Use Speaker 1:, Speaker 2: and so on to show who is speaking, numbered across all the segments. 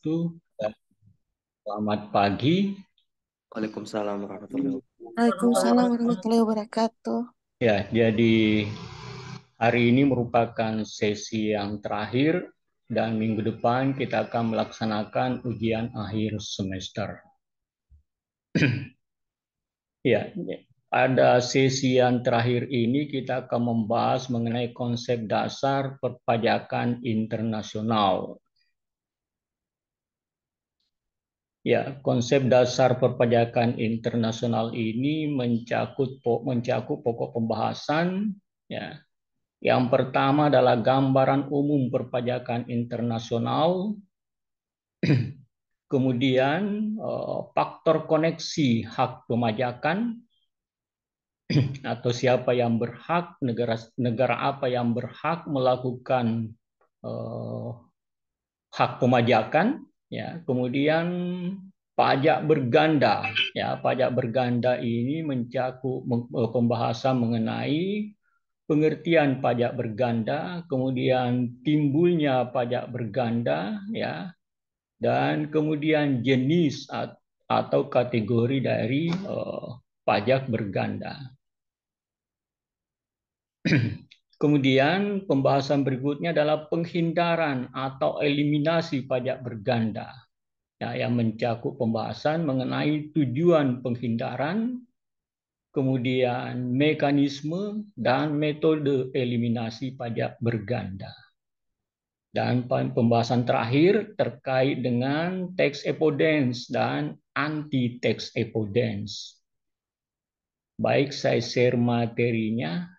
Speaker 1: wabarakatuh. Selamat pagi.
Speaker 2: Waalaikumsalam warahmatullahi wabarakatuh.
Speaker 3: Waalaikumsalam warahmatullahi wabarakatuh.
Speaker 1: Ya, jadi hari ini merupakan sesi yang terakhir dan minggu depan kita akan melaksanakan ujian akhir semester. Ya, pada sesi yang terakhir ini kita akan membahas mengenai konsep dasar perpajakan internasional. Ya, konsep dasar perpajakan internasional ini mencakup pokok pembahasan. Ya, yang pertama adalah gambaran umum perpajakan internasional, kemudian faktor koneksi hak pemajakan atau siapa yang berhak, negara apa yang berhak melakukan eh, hak pemajakan, ya. Kemudian pajak berganda, ya. Pajak berganda ini mencakup pembahasan mengenai pengertian pajak berganda, kemudian timbulnya pajak berganda, ya, dan kemudian jenis atau kategori dari pajak berganda. Kemudian pembahasan berikutnya adalah penghindaran atau eliminasi pajak berganda, ya, yang mencakup pembahasan mengenai tujuan penghindaran, kemudian mekanisme dan metode eliminasi pajak berganda. Dan pembahasan terakhir terkait dengan tax avoidance dan anti tax avoidance. Baik, saya share materinya.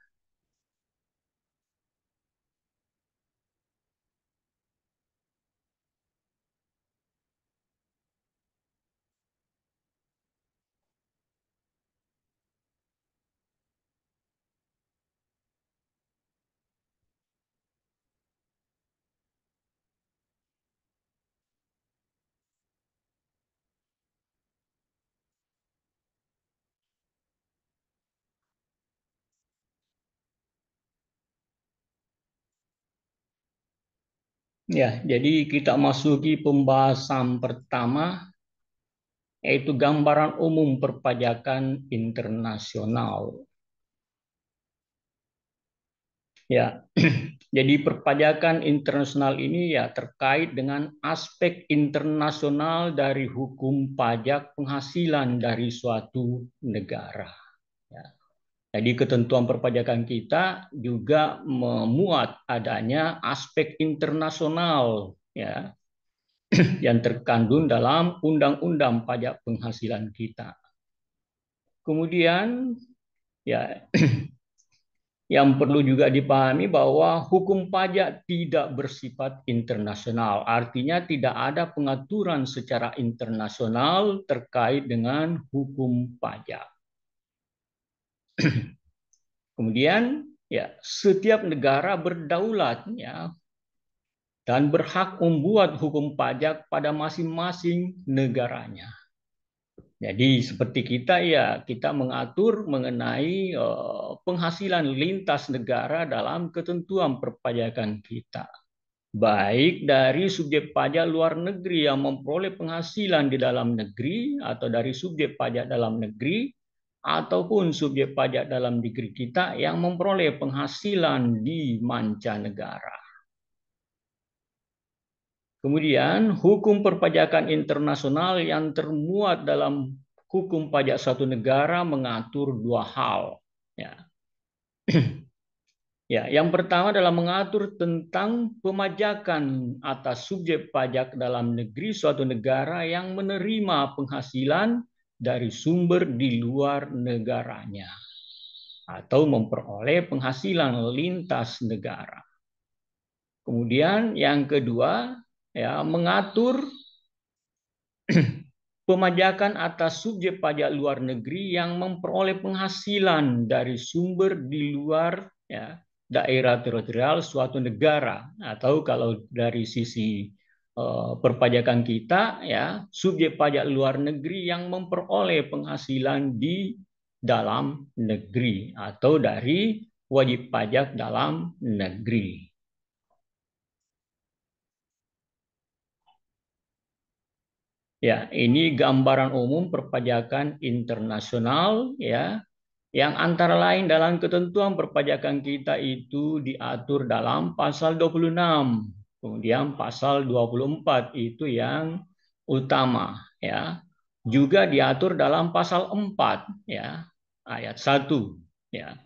Speaker 1: Ya, jadi kita masuki pembahasan pertama, yaitu gambaran umum perpajakan internasional. Ya, jadi perpajakan internasional ini ya terkait dengan aspek internasional dari hukum pajak penghasilan dari suatu negara. Ya. Jadi ketentuan perpajakan kita juga memuat adanya aspek internasional, ya, yang terkandung dalam undang-undang pajak penghasilan kita. Kemudian ya, yang perlu juga dipahami bahwa hukum pajak tidak bersifat internasional. Artinya tidak ada pengaturan secara internasional terkait dengan hukum pajak. Kemudian ya, setiap negara berdaulat, ya, dan berhak membuat hukum pajak pada masing-masing negaranya. Jadi seperti kita ya, kita mengatur mengenai penghasilan lintas negara dalam ketentuan perpajakan kita. Baik dari subjek pajak luar negeri yang memperoleh penghasilan di dalam negeri atau dari subjek pajak dalam negeri ataupun subjek pajak dalam negeri kita yang memperoleh penghasilan di mancanegara. Kemudian hukum perpajakan internasional yang termuat dalam hukum pajak suatu negara mengatur dua hal. Ya. Ya, yang pertama adalah mengatur tentang pemajakan atas subjek pajak dalam negeri suatu negara yang menerima penghasilan dari sumber di luar negaranya atau memperoleh penghasilan lintas negara. Kemudian yang kedua, ya, mengatur pemajakan atas subjek pajak luar negeri yang memperoleh penghasilan dari sumber di luar, ya, daerah teritorial suatu negara, atau kalau dari sisi perpajakan kita, ya, subjek pajak luar negeri yang memperoleh penghasilan di dalam negeri atau dari wajib pajak dalam negeri. Ya, ini gambaran umum perpajakan internasional ya, yang antara lain dalam ketentuan perpajakan kita itu diatur dalam pasal 26. Kemudian pasal 24 itu yang utama ya. Juga diatur dalam pasal 4 ya, ayat 1 ya.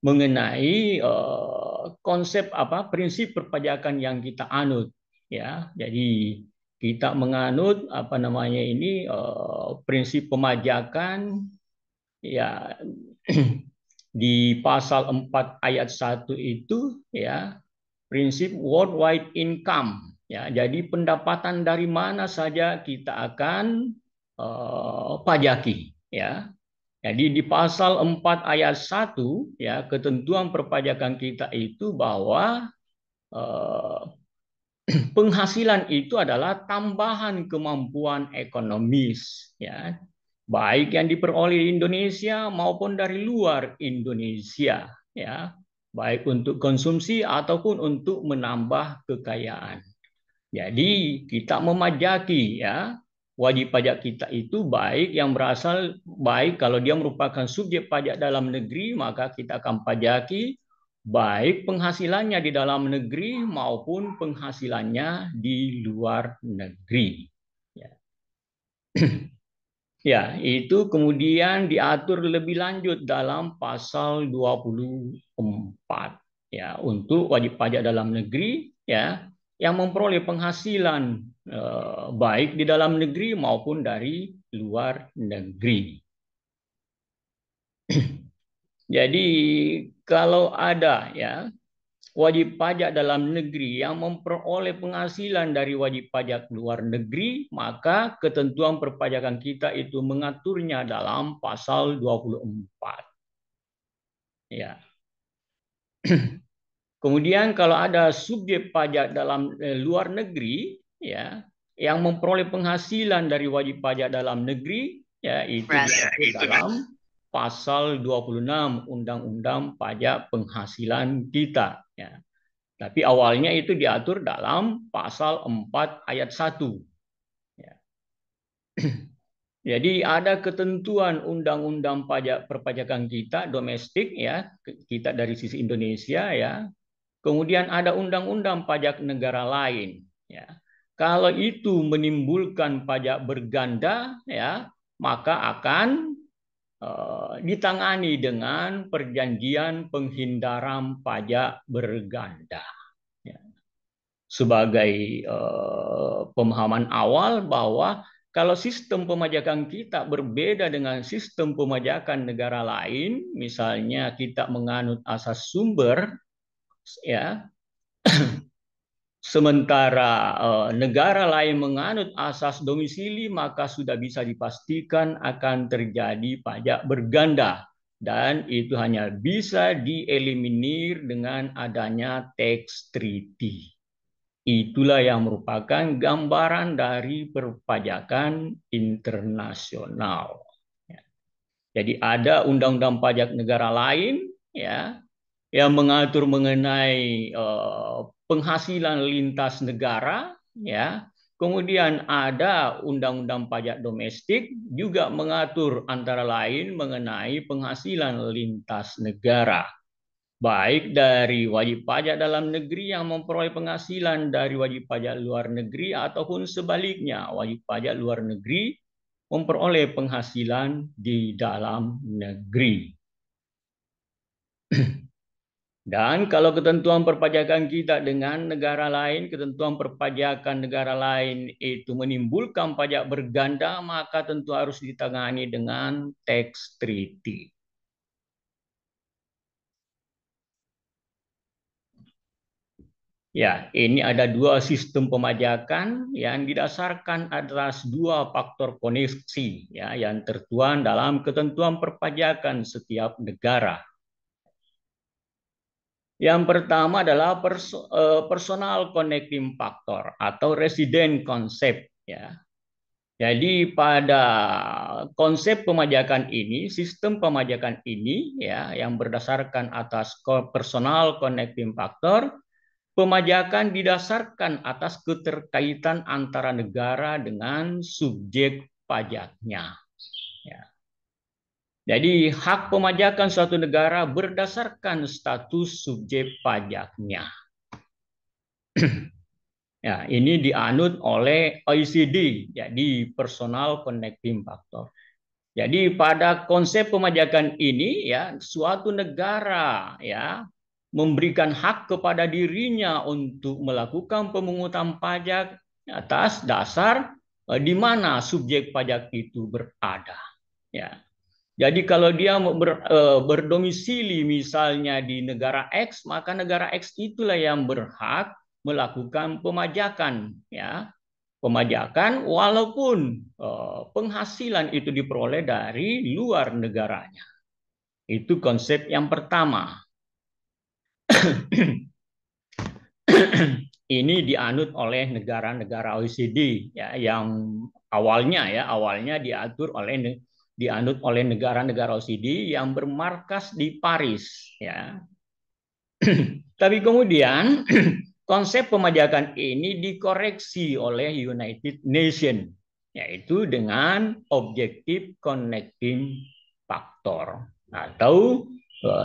Speaker 1: Mengenai konsep prinsip perpajakan yang kita anut ya. Jadi kita menganut prinsip pemajakan ya di pasal 4 ayat 1 itu ya, prinsip worldwide income ya. Jadi pendapatan dari mana saja kita akan pajaki ya. Jadi di pasal 4 ayat 1 ya, ketentuan perpajakan kita itu bahwa eh, penghasilan itu adalah tambahan kemampuan ekonomis ya, baik yang diperoleh di Indonesia maupun dari luar Indonesia ya, baik untuk konsumsi ataupun untuk menambah kekayaan. Jadi kita memajaki ya, wajib pajak kita itu baik yang berasal, baik kalau dia merupakan subjek pajak dalam negeri maka kita akan pajaki baik penghasilannya di dalam negeri maupun penghasilannya di luar negeri. Ya. Ya, itu kemudian diatur lebih lanjut dalam pasal 24 ya, untuk wajib pajak dalam negeri ya yang memperoleh penghasilan baik di dalam negeri maupun dari luar negeri. Jadi kalau ada ya wajib pajak dalam negeri yang memperoleh penghasilan dari wajib pajak luar negeri, maka ketentuan perpajakan kita itu mengaturnya dalam pasal 24. Ya. Kemudian kalau ada subjek pajak dalam luar negeri ya yang memperoleh penghasilan dari wajib pajak dalam negeri ya, itu diatur dalam pasal 26 Undang-Undang Pajak Penghasilan kita ya. Tapi awalnya itu diatur dalam pasal 4 ayat 1. Ya. Jadi ada ketentuan undang-undang pajak perpajakan kita domestik ya, kita dari sisi Indonesia ya. Kemudian ada undang-undang pajak negara lain ya. Kalau itu menimbulkan pajak berganda ya, maka akan ditangani dengan perjanjian penghindaran pajak berganda. Sebagai pemahaman awal bahwa kalau sistem pemajakan kita berbeda dengan sistem pemajakan negara lain, misalnya kita menganut asas sumber, ya, sementara negara lain menganut asas domisili, maka sudah bisa dipastikan akan terjadi pajak berganda. Dan itu hanya bisa dieliminir dengan adanya tax treaty. Itulah yang merupakan gambaran dari perpajakan internasional. Jadi ada undang-undang pajak negara lain ya yang mengatur mengenai penghasilan lintas negara ya. Kemudian ada undang-undang pajak domestik juga mengatur antara lain mengenai penghasilan lintas negara. Baik dari wajib pajak dalam negeri yang memperoleh penghasilan dari wajib pajak luar negeri ataupun sebaliknya, wajib pajak luar negeri memperoleh penghasilan di dalam negeri. Dan kalau ketentuan perpajakan kita dengan negara lain, ketentuan perpajakan negara lain itu menimbulkan pajak berganda, maka tentu harus ditangani dengan tax treaty. Ya, ini ada dua sistem pemajakan yang didasarkan atas dua faktor koneksi ya, yang tertuang dalam ketentuan perpajakan setiap negara. Yang pertama adalah personal connecting factor atau resident concept ya. Jadi pada konsep pemajakan ini, sistem pemajakan ini ya yang berdasarkan atas personal connecting factor, pemajakan didasarkan atas keterkaitan antara negara dengan subjek pajaknya. Ya. Jadi hak pemajakan suatu negara berdasarkan status subjek pajaknya. Ya, ini dianut oleh OECD, jadi Personal Connecting Factor. Jadi pada konsep pemajakan ini ya suatu negara ya memberikan hak kepada dirinya untuk melakukan pemungutan pajak atas dasar di mana subjek pajak itu berada. Ya. Jadi kalau dia berdomisili misalnya di negara X, maka negara X itulah yang berhak melakukan pemajakan, ya, pemajakan walaupun penghasilan itu diperoleh dari luar negaranya. Itu konsep yang pertama. Ini dianut oleh negara-negara OECD ya, yang awalnya dianut oleh negara-negara OECD yang bermarkas di Paris ya. Tapi kemudian konsep pemajakan ini dikoreksi oleh United Nations yaitu dengan objective connecting factor atau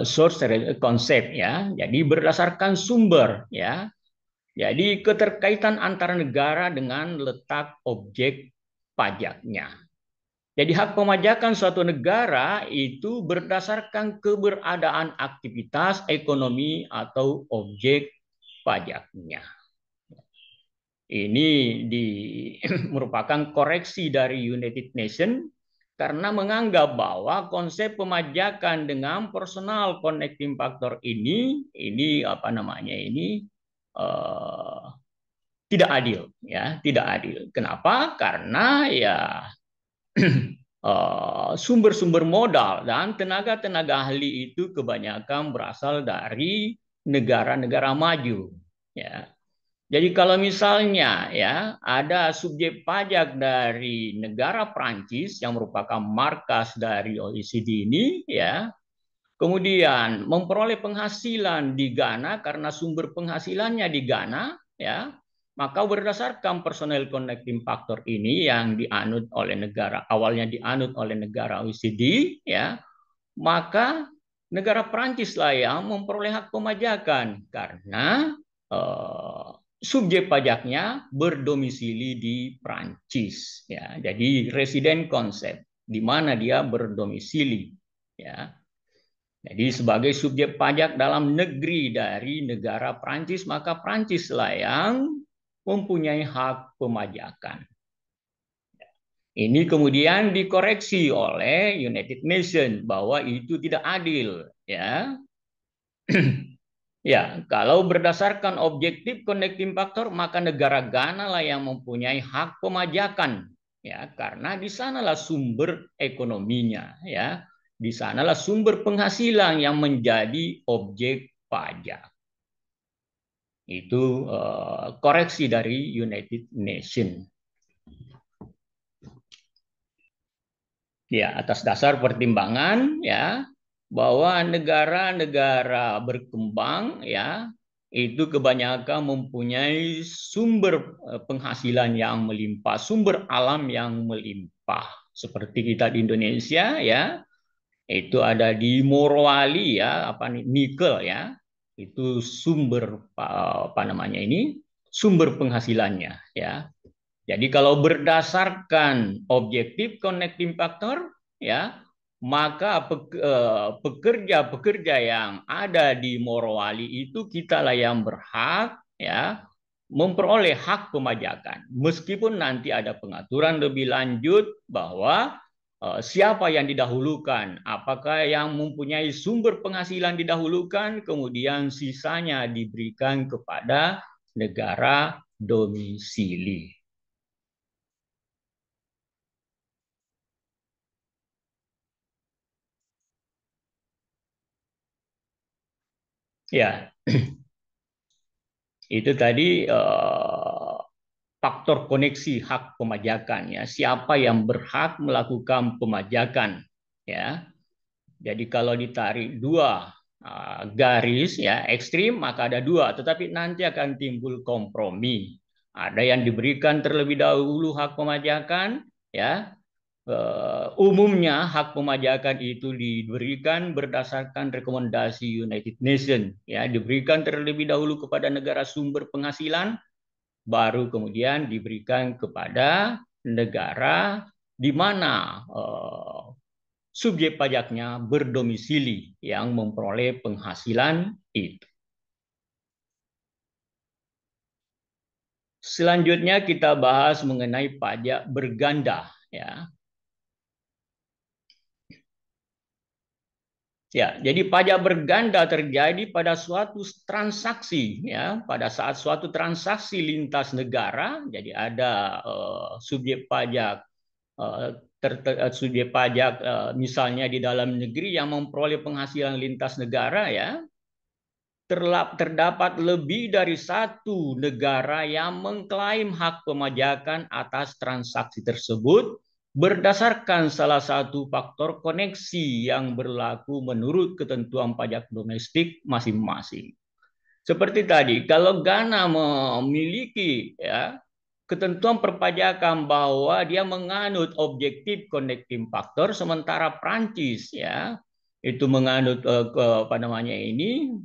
Speaker 1: source concept ya. Jadi berdasarkan sumber ya. Jadi keterkaitan antara negara dengan letak objek pajaknya. Jadi hak pemajakan suatu negara itu berdasarkan keberadaan aktivitas ekonomi atau objek pajaknya. Ini merupakan koreksi dari United Nations karena menganggap bahwa konsep pemajakan dengan personal connecting factor ini tidak adil ya, tidak adil. Kenapa? Karena ya sumber-sumber modal dan tenaga-tenaga ahli itu kebanyakan berasal dari negara-negara maju ya. Jadi kalau misalnya ya ada subjek pajak dari negara Prancis yang merupakan markas dari OECD ini ya, kemudian memperoleh penghasilan di Ghana karena sumber penghasilannya di Ghana ya, maka berdasarkan personal connecting factor ini yang awalnya dianut oleh negara OECD ya, maka negara Prancis lah yang memperoleh hak pemajakan karena subjek pajaknya berdomisili di Prancis ya. Jadi resident concept di mana dia berdomisili ya. Jadi sebagai subjek pajak dalam negeri dari negara Prancis, maka Prancislah yang mempunyai hak pemajakan. Ini kemudian dikoreksi oleh United Nations bahwa itu tidak adil, ya. Ya, kalau berdasarkan objektif connecting factor, maka negara Ghana lah yang mempunyai hak pemajakan, ya, karena di sanalah sumber ekonominya, ya. Di sanalah sumber penghasilan yang menjadi objek pajak. Itu koreksi dari United Nations. Ya, atas dasar pertimbangan ya bahwa negara-negara berkembang ya itu kebanyakan mempunyai sumber penghasilan yang melimpah, sumber alam yang melimpah. Seperti kita di Indonesia ya, itu ada di Morowali ya, nikel ya, itu sumber sumber penghasilannya ya. Jadi kalau berdasarkan objektif connecting factor ya, maka pekerja-pekerja yang ada di Morowali itu kitalah yang berhak ya memperoleh hak pemajakan. Meskipun nanti ada pengaturan lebih lanjut bahwa siapa yang didahulukan, apakah yang mempunyai sumber penghasilan didahulukan, kemudian sisanya diberikan kepada negara domisili. Ya, itu tadi faktor koneksi hak pemajakan ya. Siapa yang berhak melakukan pemajakan ya. Jadi kalau ditarik dua garis ya ekstrim, maka ada dua, tetapi nanti akan timbul kompromi. Ada yang diberikan terlebih dahulu hak pemajakan, ya. Umumnya hak pemajakan itu diberikan berdasarkan rekomendasi United Nations, ya, diberikan terlebih dahulu kepada negara sumber penghasilan, baru kemudian diberikan kepada negara di mana subjek pajaknya berdomisili yang memperoleh penghasilan itu. Selanjutnya kita bahas mengenai pajak berganda, ya. Ya, jadi pajak berganda terjadi pada suatu transaksi, ya, pada saat suatu transaksi lintas negara. Jadi ada subjek pajak, subjek pajak misalnya di dalam negeri yang memperoleh penghasilan lintas negara, ya. Terdapat lebih dari satu negara yang mengklaim hak pemajakan atas transaksi tersebut berdasarkan salah satu faktor koneksi yang berlaku menurut ketentuan pajak domestik masing-masing. Seperti tadi, kalau Ghana memiliki, ya, ketentuan perpajakan bahwa dia menganut objektif connecting factor, sementara Prancis, ya, itu menganut apa namanya ini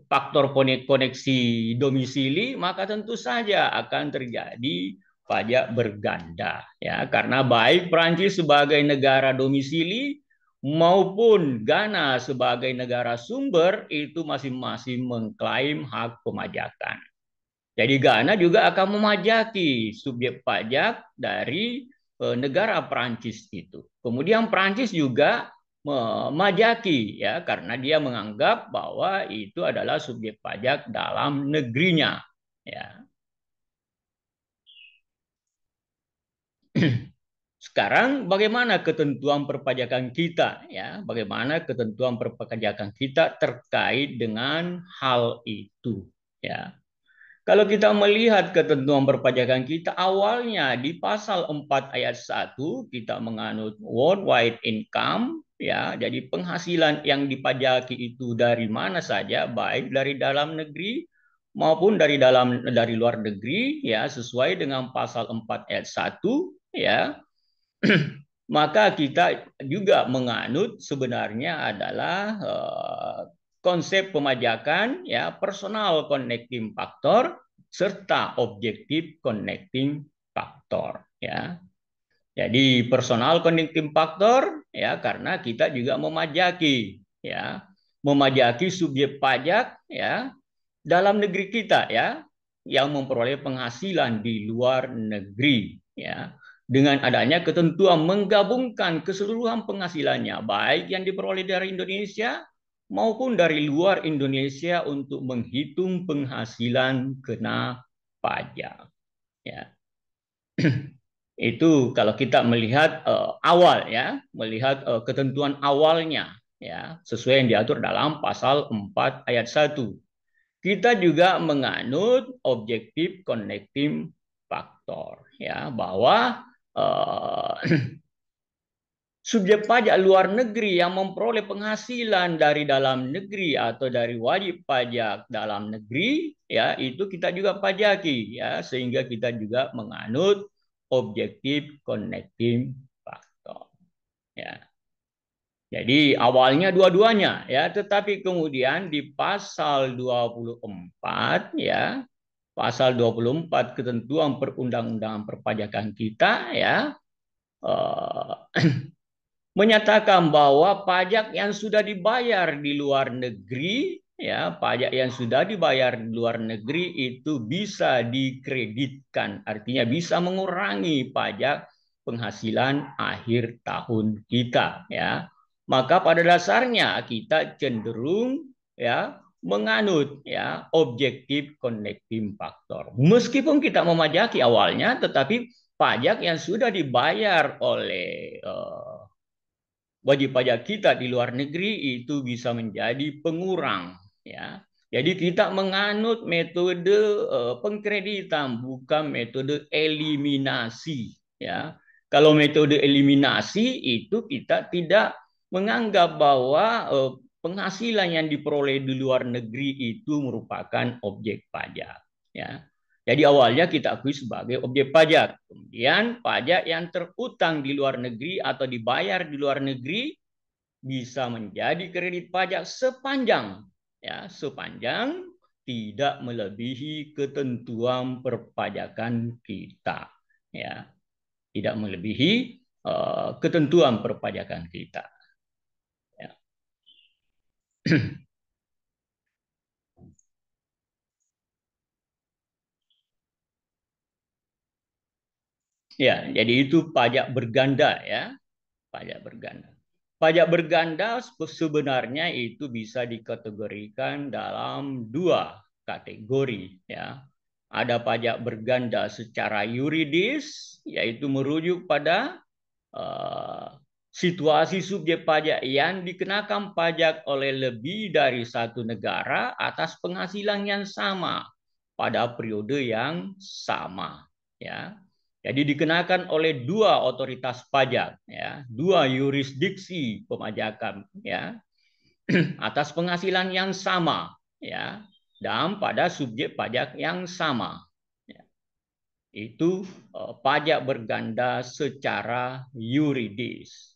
Speaker 1: faktor koneksi domisili, maka tentu saja akan terjadi pajak berganda, ya, karena baik Prancis sebagai negara domisili maupun Ghana sebagai negara sumber itu masing-masing mengklaim hak pemajakan. Jadi Ghana juga akan memajaki subjek pajak dari negara Prancis itu. Kemudian Prancis juga memajaki, ya, karena dia menganggap bahwa itu adalah subjek pajak dalam negerinya, ya. Sekarang bagaimana ketentuan perpajakan kita, ya? Bagaimana ketentuan perpajakan kita terkait dengan hal itu, ya? Kalau kita melihat ketentuan perpajakan kita awalnya di pasal 4 ayat 1 kita menganut worldwide income, ya. Jadi penghasilan yang dipajaki itu dari mana saja, baik dari dalam negeri maupun dari luar negeri, ya, sesuai dengan pasal 4 ayat 1, ya. Maka kita juga menganut sebenarnya adalah konsep pemajakan, ya, personal connecting factor serta objektif connecting factor, ya. Jadi personal connecting factor, ya, karena kita juga memajaki, ya, memajaki subjek pajak, ya, dalam negeri kita, ya, yang memperoleh penghasilan di luar negeri, ya. Dengan adanya ketentuan menggabungkan keseluruhan penghasilannya, baik yang diperoleh dari Indonesia maupun dari luar Indonesia untuk menghitung penghasilan kena pajak, ya. Itu kalau kita melihat awal, ya, melihat ketentuan awalnya, ya, sesuai yang diatur dalam pasal 4 ayat 1. Kita juga menganut objektif connecting factor, ya, bahwa subjek pajak luar negeri yang memperoleh penghasilan dari dalam negeri atau dari wajib pajak dalam negeri, ya, itu kita juga pajaki, ya, sehingga kita juga menganut objektif connecting factor, ya. Jadi awalnya dua-duanya, ya, tetapi kemudian di pasal 24, ya, pasal 24 ketentuan perundang-undangan perpajakan kita, ya, menyatakan bahwa pajak yang sudah dibayar di luar negeri, ya, pajak yang sudah dibayar di luar negeri itu bisa dikreditkan, artinya bisa mengurangi pajak penghasilan akhir tahun kita, ya. Maka pada dasarnya kita cenderung, ya, menganut, ya, objektif connecting factor. Meskipun kita memajaki awalnya, tetapi pajak yang sudah dibayar oleh wajib pajak kita di luar negeri itu bisa menjadi pengurang, ya. Jadi kita menganut metode pengkreditan, bukan metode eliminasi, ya. Kalau metode eliminasi itu kita tidak menganggap bahwa penghasilan yang diperoleh di luar negeri itu merupakan objek pajak. Ya. Jadi awalnya kita akui sebagai objek pajak. Kemudian pajak yang terutang di luar negeri atau dibayar di luar negeri bisa menjadi kredit pajak sepanjang tidak melebihi ketentuan perpajakan kita. Ya, tidak melebihi ketentuan perpajakan kita. Ya. Ya, jadi itu pajak berganda ya, pajak berganda. Pajak berganda sebenarnya itu bisa dikategorikan dalam dua kategori ya. Ada pajak berganda secara yuridis, yaitu merujuk pada situasi subjek pajak yang dikenakan pajak oleh lebih dari satu negara atas penghasilan yang sama pada periode yang sama ya. Jadi dikenakan oleh dua otoritas pajak ya, dua yurisdiksi pemajakan ya atas penghasilan yang sama ya dan pada subjek pajak yang sama. Ya. Itu pajak berganda secara yuridis.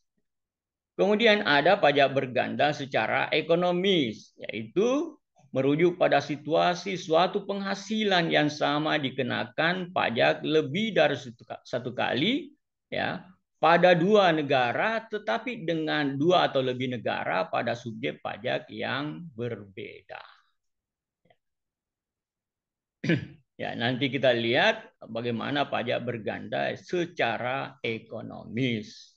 Speaker 1: Kemudian ada pajak berganda secara ekonomis, yaitu merujuk pada situasi suatu penghasilan yang sama dikenakan pajak lebih dari satu kali ya pada dua negara, tetapi dengan dua atau lebih negara pada subjek pajak yang berbeda. Ya, nanti kita lihat bagaimana pajak berganda secara ekonomis.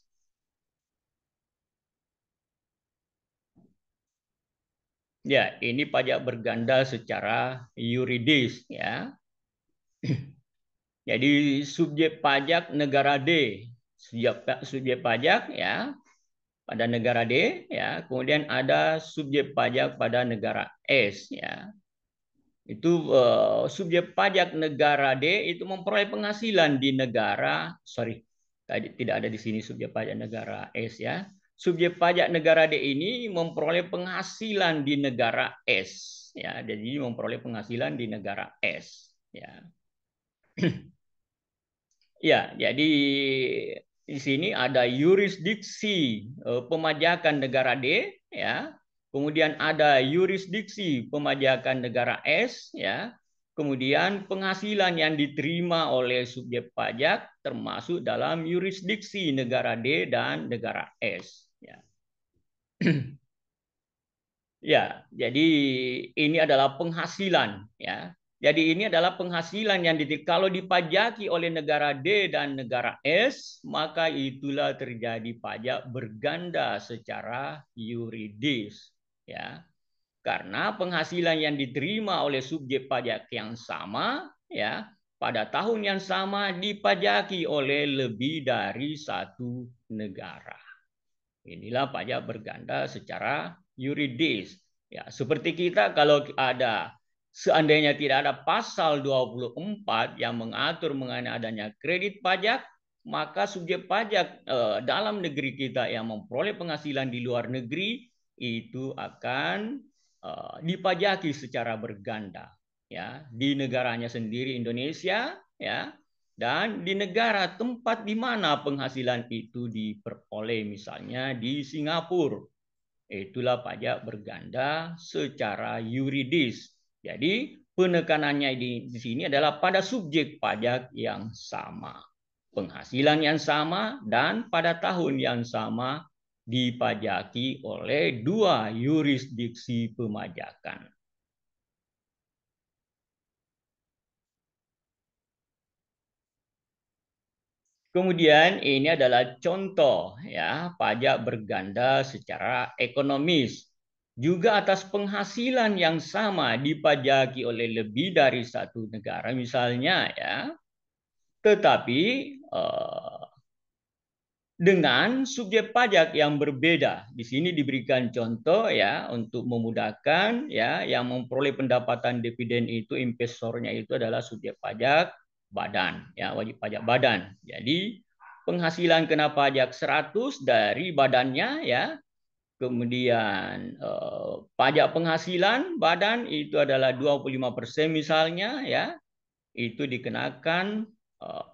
Speaker 1: Ya, ini pajak berganda secara yuridis ya. Jadi subjek pajak negara D, subjek pajak ya pada negara D ya. Kemudian ada subjek pajak pada negara S ya. Itu subjek pajak negara D itu memperoleh penghasilan di negara, tadi tidak ada di sini subjek pajak negara S ya. Subjek pajak negara D ini memperoleh penghasilan di negara S ya. Jadi memperoleh penghasilan di negara S ya. Ya, jadi di sini ada yurisdiksi pemajakan negara D ya. Kemudian ada yurisdiksi pemajakan negara S ya. Kemudian penghasilan yang diterima oleh subjek pajak termasuk dalam yurisdiksi negara D dan negara S ya. Ya, jadi ini adalah penghasilan ya. Jadi ini adalah penghasilan yang kalau dipajaki oleh negara D dan negara S, maka itulah terjadi pajak berganda secara yuridis ya. Karena penghasilan yang diterima oleh subjek pajak yang sama ya, pada tahun yang sama dipajaki oleh lebih dari satu negara. Inilah pajak berganda secara yuridis. Ya, seperti kita kalau ada seandainya tidak ada pasal 24 yang mengatur mengenai adanya kredit pajak, maka subjek pajak dalam negeri kita yang memperoleh penghasilan di luar negeri itu akan dipajaki secara berganda ya di negaranya sendiri Indonesia ya dan di negara tempat di mana penghasilan itu diperoleh, misalnya di Singapura. Itulah pajak berganda secara yuridis. Jadi penekanannya di sini adalah pada subjek pajak yang sama. Penghasilan yang sama dan pada tahun yang sama dipajaki oleh dua yurisdiksi pemajakan. Kemudian ini adalah contoh ya pajak berganda secara ekonomis. Juga atas penghasilan yang sama dipajaki oleh lebih dari satu negara misalnya ya. Tetapi dengan subjek pajak yang berbeda. Di sini diberikan contoh ya untuk memudahkan ya yang memperoleh pendapatan dividen itu investornya itu adalah subjek pajak badan ya, wajib pajak badan. Jadi penghasilan kena pajak 100 dari badannya ya. Kemudian pajak penghasilan badan itu adalah 25% misalnya, ya. Itu dikenakan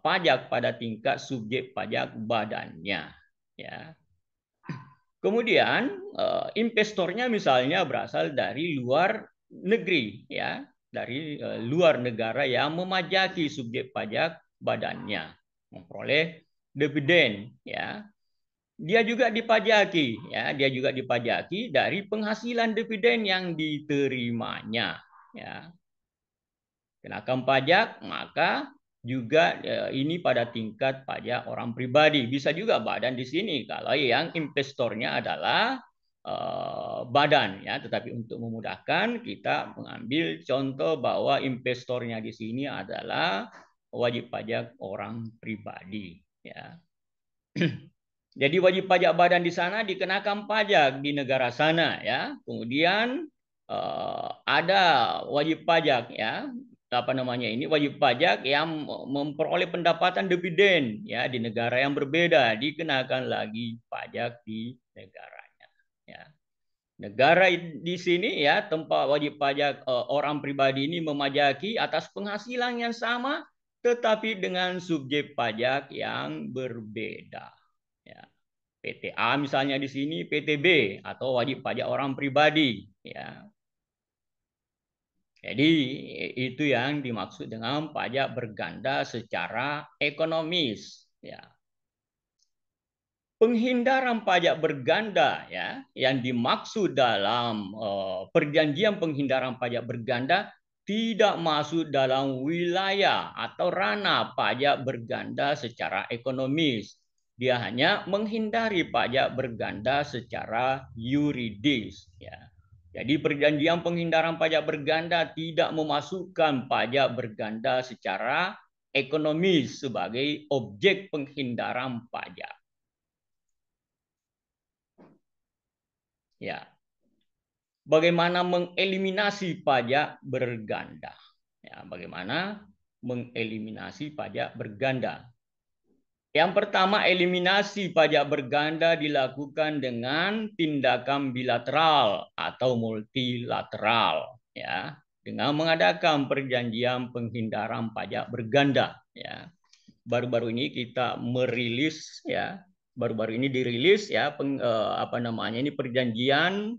Speaker 1: pajak pada tingkat subjek pajak badannya, ya. Kemudian investornya misalnya berasal dari luar negeri, ya, dari luar negara yang memajaki subjek pajak badannya, memperoleh dividen, ya. Dia juga dipajaki, ya, dia juga dipajaki dari penghasilan dividen yang diterimanya, ya. Kenakan pajak, maka juga ini pada tingkat pajak orang pribadi. Bisa juga badan di sini kalau yang investornya adalah badan, ya. Tetapi untuk memudahkan kita mengambil contoh bahwa investornya di sini adalah wajib pajak orang pribadi, ya. Jadi wajib pajak badan di sana dikenakan pajak di negara sana, ya. Kemudian ada wajib pajak, ya, apa namanya ini, wajib pajak yang memperoleh pendapatan dividen, ya, di negara yang berbeda, dikenakan lagi pajak di negaranya, ya. Negara di sini, ya, tempat wajib pajak orang pribadi ini memajaki atas penghasilan yang sama tetapi dengan subjek pajak yang berbeda, ya. PTA misalnya di sini PTB atau wajib pajak orang pribadi, ya. Jadi itu yang dimaksud dengan pajak berganda secara ekonomis, ya. Penghindaran pajak berganda, ya, yang dimaksud dalam perjanjian penghindaran pajak berganda tidak masuk dalam wilayah atau ranah pajak berganda secara ekonomis. Dia hanya menghindari pajak berganda secara yuridis, ya. Jadi perjanjian penghindaran pajak berganda tidak memasukkan pajak berganda secara ekonomis sebagai objek penghindaran pajak. Ya, bagaimana mengeliminasi pajak berganda? Ya, bagaimana mengeliminasi pajak berganda? Yang pertama, eliminasi pajak berganda dilakukan dengan tindakan bilateral atau multilateral, ya, dengan mengadakan perjanjian penghindaran pajak berganda, ya. Baru-baru ini kita merilis, ya, baru-baru ini dirilis, ya, ini perjanjian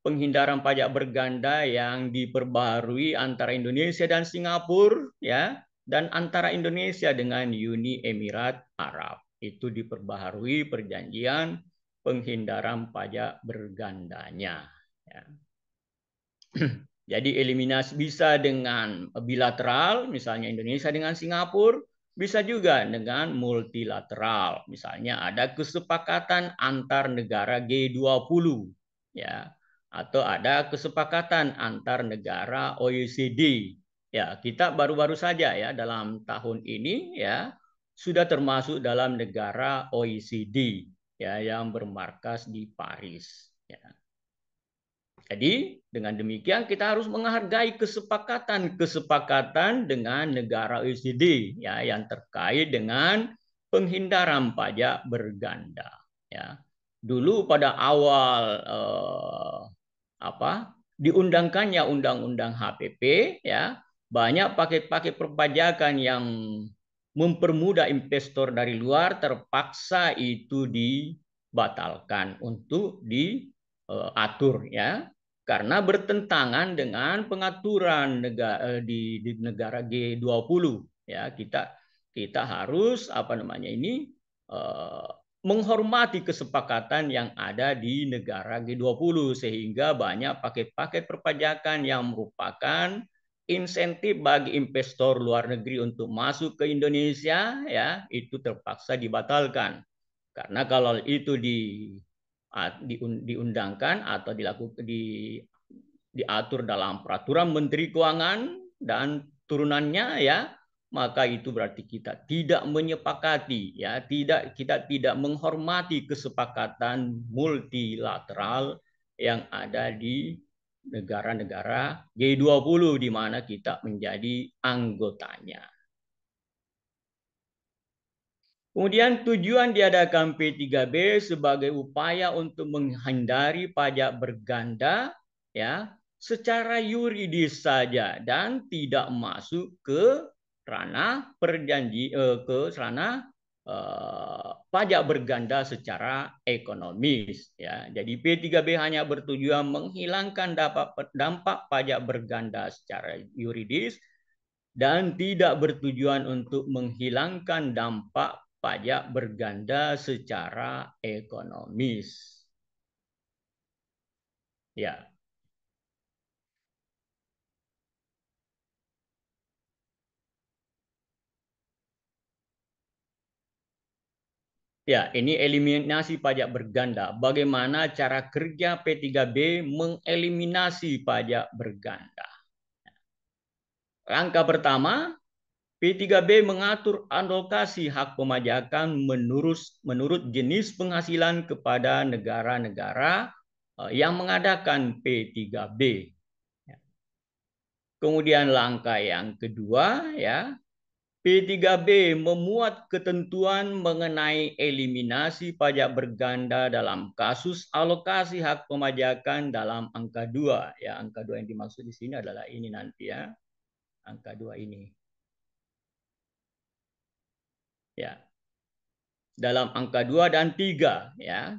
Speaker 1: penghindaran pajak berganda yang diperbaharui antara Indonesia dan Singapura, ya, dan antara Indonesia dengan Uni Emirat Arab. Itu diperbaharui perjanjian penghindaran pajak bergandanya, ya. Jadi eliminasi bisa dengan bilateral, misalnya Indonesia dengan Singapura, bisa juga dengan multilateral. Misalnya ada kesepakatan antar negara G20, ya, atau ada kesepakatan antar negara OECD. Ya, kita baru-baru saja, ya, dalam tahun ini, ya, sudah termasuk dalam negara OECD, ya, yang bermarkas di Paris, ya. Jadi dengan demikian kita harus menghargai kesepakatan dengan negara OECD, ya, yang terkait dengan penghindaran pajak berganda, ya. Dulu pada awal diundangkannya undang-undang HPP, ya, banyak paket-paket perpajakan yang mempermudah investor dari luar terpaksa itu dibatalkan untuk diatur, ya, karena bertentangan dengan pengaturan di negara G20, ya. Kita harus menghormati kesepakatan yang ada di negara G20 sehingga banyak paket-paket perpajakan yang merupakan insentif bagi investor luar negeri untuk masuk ke Indonesia, ya, itu terpaksa dibatalkan. Karena kalau itu diundangkan atau diatur dalam peraturan Menteri Keuangan dan turunannya, ya, maka itu berarti kita tidak menyepakati, ya, kita tidak menghormati kesepakatan multilateral yang ada di negara-negara G20 di mana kita menjadi anggotanya. Kemudian tujuan diadakan P3B sebagai upaya untuk menghindari pajak berganda ya secara yuridis saja dan tidak masuk ke ranah pajak berganda secara ekonomis ya. Jadi P3B hanya bertujuan menghilangkan dampak pajak berganda secara yuridis dan tidak bertujuan untuk menghilangkan dampak pajak berganda secara ekonomis. Ya. Ya, ini eliminasi pajak berganda. Bagaimana cara kerja P3B mengeliminasi pajak berganda? Langkah pertama, P3B mengatur alokasi hak pemajakan menurut jenis penghasilan kepada negara-negara yang mengadakan P3B. Kemudian langkah yang kedua, ya, P3B memuat ketentuan mengenai eliminasi pajak berganda dalam kasus alokasi hak pemajakan dalam angka 2. Ya, angka 2 yang dimaksud di sini adalah ini nanti ya. Angka 2 ini. Ya. Dalam angka 2 dan 3 ya.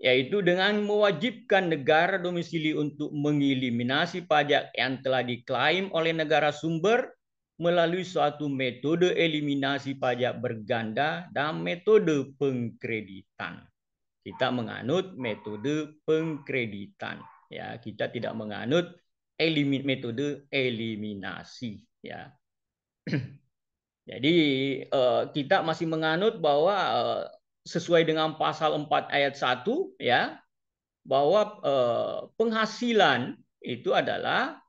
Speaker 1: Yaitu dengan mewajibkan negara domisili untuk mengeliminasi pajak yang telah diklaim oleh negara sumber melalui suatu metode eliminasi pajak berganda dan metode pengkreditan. Kita menganut metode pengkreditan, ya. Kita tidak menganut metode eliminasi, ya. Jadi kita masih menganut bahwa sesuai dengan pasal 4 ayat 1 ya, bahwa penghasilan itu adalah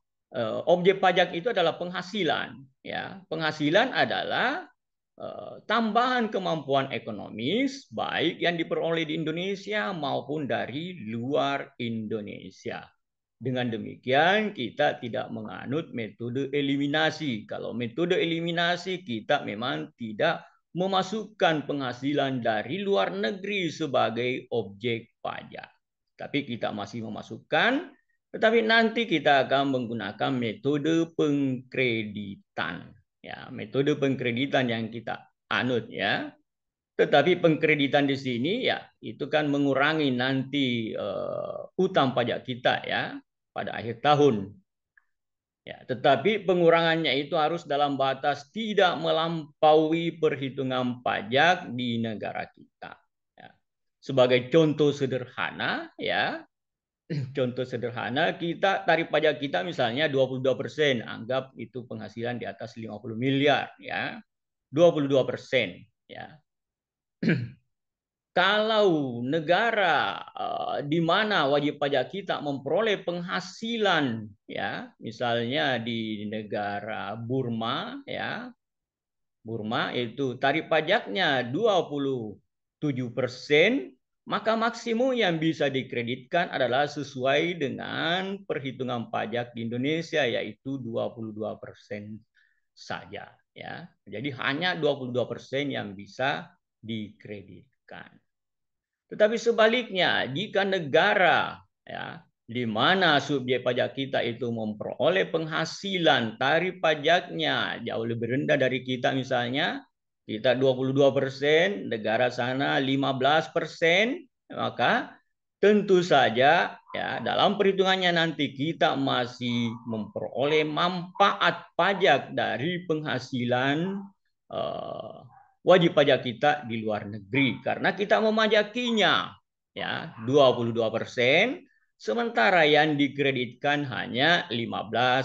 Speaker 1: objek pajak itu adalah penghasilan ya. Penghasilan adalah tambahan kemampuan ekonomis baik yang diperoleh di Indonesia maupun dari luar Indonesia. Dengan demikian kita tidak menganut metode eliminasi. Kalau metode eliminasi kita memang tidak memasukkan penghasilan dari luar negeri sebagai objek pajak. Tapi kita masih memasukkan, tetapi nanti kita akan menggunakan metode pengkreditan. Ya, metode pengkreditan yang kita anut ya. Tetapi pengkreditan di sini ya itu kan mengurangi nanti utang pajak kita ya pada akhir tahun. Ya, tetapi pengurangannya itu harus dalam batas tidak melampaui perhitungan pajak di negara kita. Ya. Sebagai contoh sederhana ya, contoh sederhana kita tarif pajak kita misalnya 22%, anggap itu penghasilan di atas 50 miliar ya. 22% ya. Kalau negara di mana wajib pajak kita memperoleh penghasilan ya, misalnya di negara Burma ya, Burma itu tarif pajaknya 27%, maka maksimum yang bisa dikreditkan adalah sesuai dengan perhitungan pajak di Indonesia yaitu 22% saja ya. Jadi hanya 22% yang bisa dikreditkan. Tetapi sebaliknya, jika negara ya di mana subjek pajak kita itu memperoleh penghasilan tarif pajaknya jauh lebih rendah dari kita, misalnya kita 22%, negara sana 15%, maka tentu saja ya dalam perhitungannya nanti kita masih memperoleh manfaat pajak dari penghasilan wajib pajak kita di luar negeri karena kita memajakinya ya 22%, sementara yang dikreditkan hanya 15%.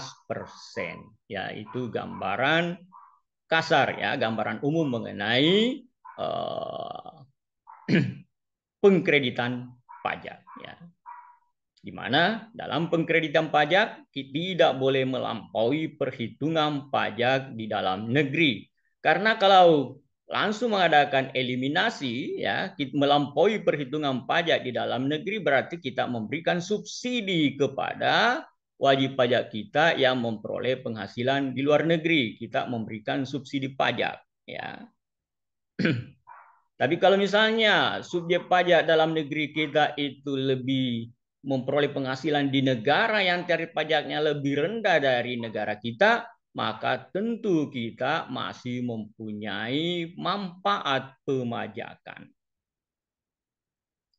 Speaker 1: Ya, itu gambaran kasar ya, gambaran umum mengenai pengkreditan pajak ya. Di mana dalam pengkreditan pajak tidak boleh melampaui perhitungan pajak di dalam negeri. Karena kalau langsung mengadakan eliminasi ya, melampaui perhitungan pajak di dalam negeri berarti kita memberikan subsidi kepada wajib pajak kita yang memperoleh penghasilan di luar negeri. Kita memberikan subsidi pajak ya. Tapi kalau misalnya subjek pajak dalam negeri kita itu lebih memperoleh penghasilan di negara yang tarif pajaknya lebih rendah dari negara kita, maka tentu kita masih mempunyai manfaat pemajakan.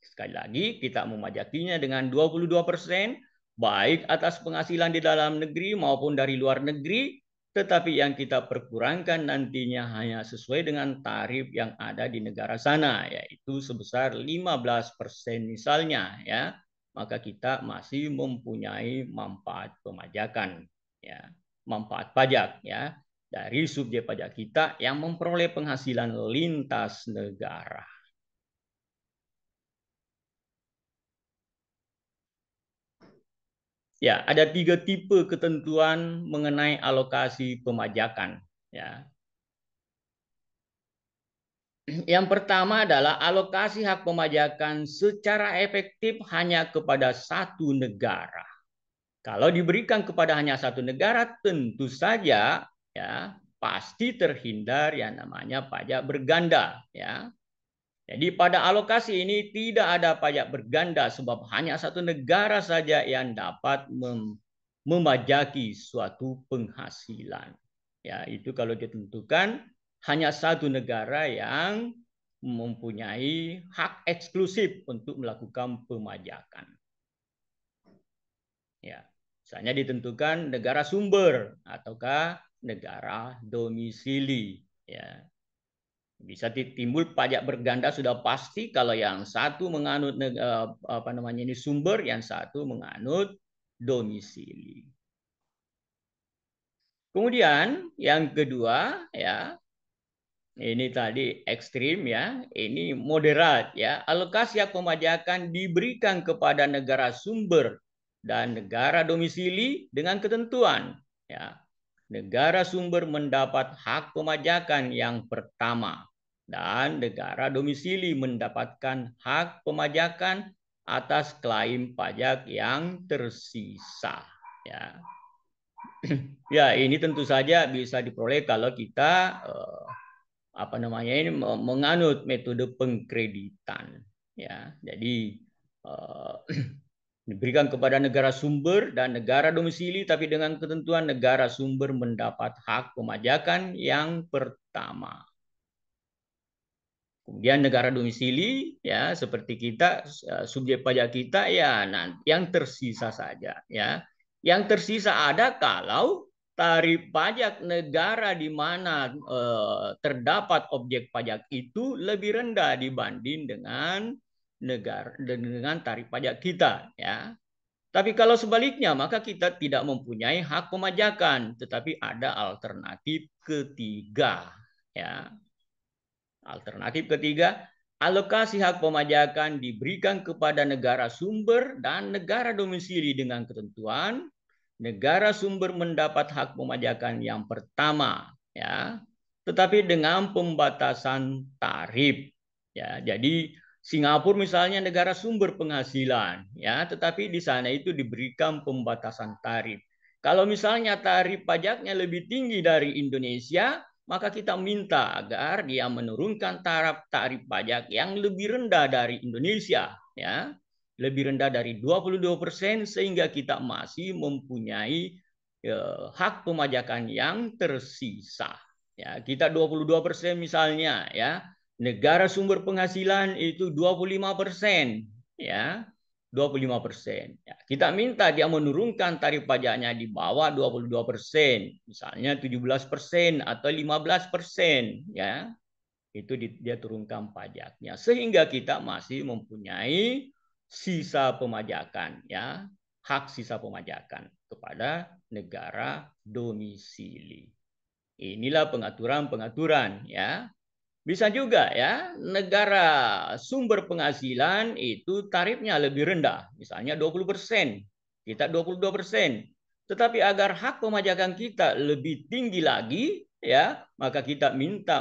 Speaker 1: Sekali lagi, kita memajakinya dengan 22%, baik atas penghasilan di dalam negeri maupun dari luar negeri, tetapi yang kita perkurangkan nantinya hanya sesuai dengan tarif yang ada di negara sana, yaitu sebesar 15% misalnya, ya. Maka kita masih mempunyai manfaat pemajakan, ya, manfaat pajak, ya, dari subjek pajak kita yang memperoleh penghasilan lintas negara. Ya, ada 3 tipe ketentuan mengenai alokasi pemajakan. Ya. Yang pertama adalah alokasi hak pemajakan secara efektif hanya kepada satu negara. Kalau diberikan kepada hanya satu negara, tentu saja ya pasti terhindar yang namanya pajak berganda. Ya. Jadi pada alokasi ini tidak ada pajak berganda sebab hanya satu negara saja yang dapat memajaki suatu penghasilan. Ya, itu kalau ditentukan hanya satu negara yang mempunyai hak eksklusif untuk melakukan pemajakan. Ya, misalnya ditentukan negara sumber ataukah negara domisili. Ya, bisa timbul pajak berganda sudah pasti kalau yang satu menganut ini sumber, yang satu menganut domisili. Kemudian yang kedua ya, ini tadi ekstrim ya, ini moderat ya. Alokasi hak pemajakan diberikan kepada negara sumber dan negara domisili dengan ketentuan ya. Negara sumber mendapat hak pemajakan yang pertama dan negara domisili mendapatkan hak pemajakan atas klaim pajak yang tersisa. Ya, ya ini tentu saja bisa diperoleh kalau kita ini menganut metode pengkreditan. Ya, jadi diberikan kepada negara sumber dan negara domisili, tapi dengan ketentuan negara sumber mendapat hak pemajakan yang pertama. Kemudian negara domisili ya seperti kita subjek pajak kita ya yang tersisa saja ya. Yang tersisa ada kalau tarif pajak negara di mana terdapat objek pajak itu lebih rendah dibanding dengan tarif pajak kita ya. Tapi kalau sebaliknya maka kita tidak mempunyai hak pemajakan, tetapi ada alternatif ketiga ya. Alternatif ketiga, alokasi hak pemajakan diberikan kepada negara sumber dan negara domisili dengan ketentuan negara sumber mendapat hak pemajakan yang pertama ya, tetapi dengan pembatasan tarif ya. Jadi Singapura misalnya negara sumber penghasilan ya, tetapi di sana itu diberikan pembatasan tarif. Kalau misalnya tarif pajaknya lebih tinggi dari Indonesia, maka kita minta agar dia menurunkan tarif pajak yang lebih rendah dari Indonesia ya. Lebih rendah dari 22% sehingga kita masih mempunyai hak pemajakan yang tersisa. Ya, kita 22% misalnya ya. Negara sumber penghasilan itu 25% ya. 25%. Ya, kita minta dia menurunkan tarif pajaknya di bawah 22%, misalnya 17% atau 15%, ya. Itu dia turunkan pajaknya sehingga kita masih mempunyai sisa pemajakan, ya. Hak sisa pemajakan kepada negara domisili. Inilah pengaturan-pengaturan, ya. Bisa juga ya, negara sumber penghasilan itu tarifnya lebih rendah, misalnya 20%, kita 22%. Tetapi agar hak pemajakan kita lebih tinggi lagi, ya, maka kita minta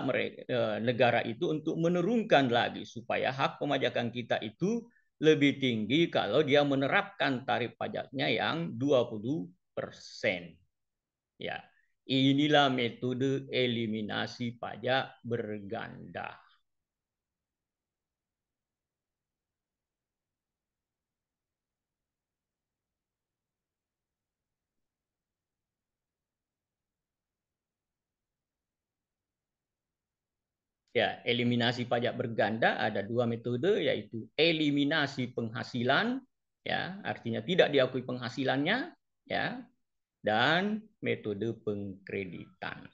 Speaker 1: negara itu untuk menurunkan lagi supaya hak pemajakan kita itu lebih tinggi kalau dia menerapkan tarif pajaknya yang 20%. Ya. Inilah metode eliminasi pajak berganda. Ya, eliminasi pajak berganda ada dua metode, yaitu eliminasi penghasilan, ya, artinya tidak diakui penghasilannya, ya, dan metode pengkreditan.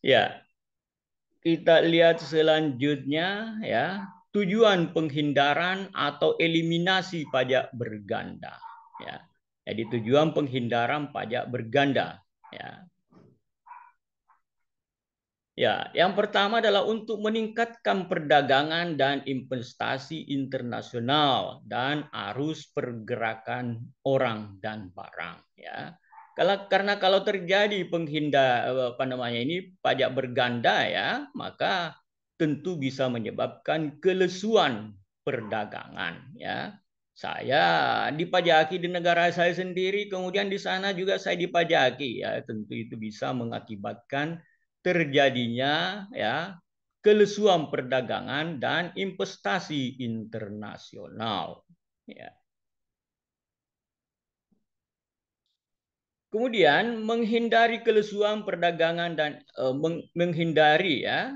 Speaker 1: Ya, kita lihat selanjutnya, ya, tujuan penghindaran atau eliminasi pajak berganda. Ya, jadi tujuan penghindaran pajak berganda. Ya. Ya, yang pertama adalah untuk meningkatkan perdagangan dan investasi internasional dan arus pergerakan orang dan barang. Ya, karena kalau terjadi pajak berganda, ya, maka tentu bisa menyebabkan kelesuan perdagangan. Ya, saya dipajaki di negara saya sendiri, kemudian di sana juga saya dipajaki. Ya, tentu itu bisa mengakibatkan terjadinya, ya, kelesuan perdagangan dan investasi internasional. Ya. Kemudian menghindari kelesuan perdagangan dan menghindari, ya,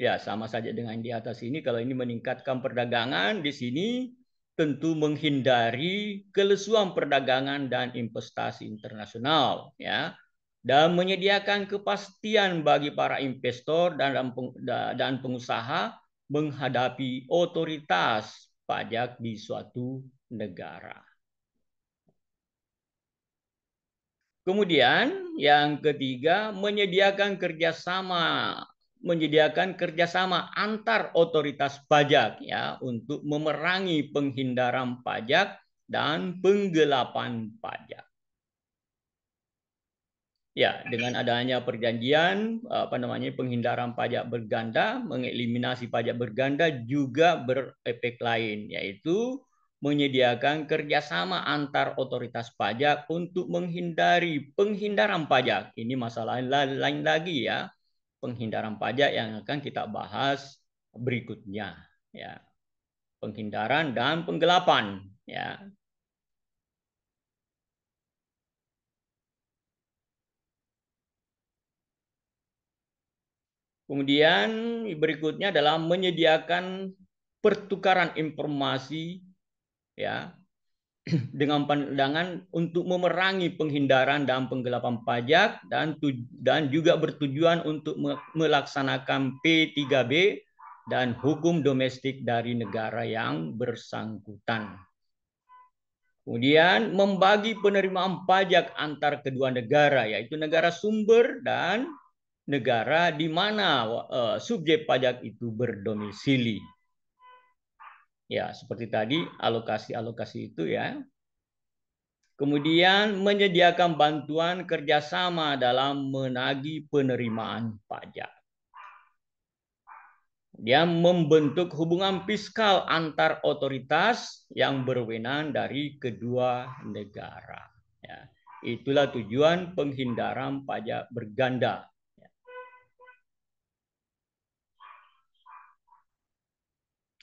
Speaker 1: ya sama saja dengan di atas ini. Kalau ini meningkatkan perdagangan, di sini tentu menghindari kelesuan perdagangan dan investasi internasional, ya, dan menyediakan kepastian bagi para investor dan pengusaha menghadapi otoritas pajak di suatu negara. Kemudian yang ketiga, menyediakan kerjasama antar otoritas pajak, ya, untuk memerangi penghindaran pajak dan penggelapan pajak. Ya, dengan adanya perjanjian penghindaran pajak berganda, mengeliminasi pajak berganda juga berefek lain, yaitu menyediakan kerjasama antar otoritas pajak untuk menghindari penghindaran pajak. Ini masalah lain lagi, ya, penghindaran pajak yang akan kita bahas berikutnya, ya, penghindaran dan penggelapan, ya. Kemudian berikutnya adalah menyediakan pertukaran informasi, ya, dengan pandangan untuk memerangi penghindaran dan penggelapan pajak dan juga bertujuan untuk melaksanakan P3B dan hukum domestik dari negara yang bersangkutan. Kemudian membagi penerimaan pajak antar kedua negara, yaitu negara sumber dan negara di mana subjek pajak itu berdomisili. Ya, seperti tadi alokasi-alokasi itu, ya. Kemudian menyediakan bantuan kerjasama dalam menagih penerimaan pajak. Dia membentuk hubungan fiskal antar otoritas yang berwenang dari kedua negara. Ya, itulah tujuan penghindaran pajak berganda.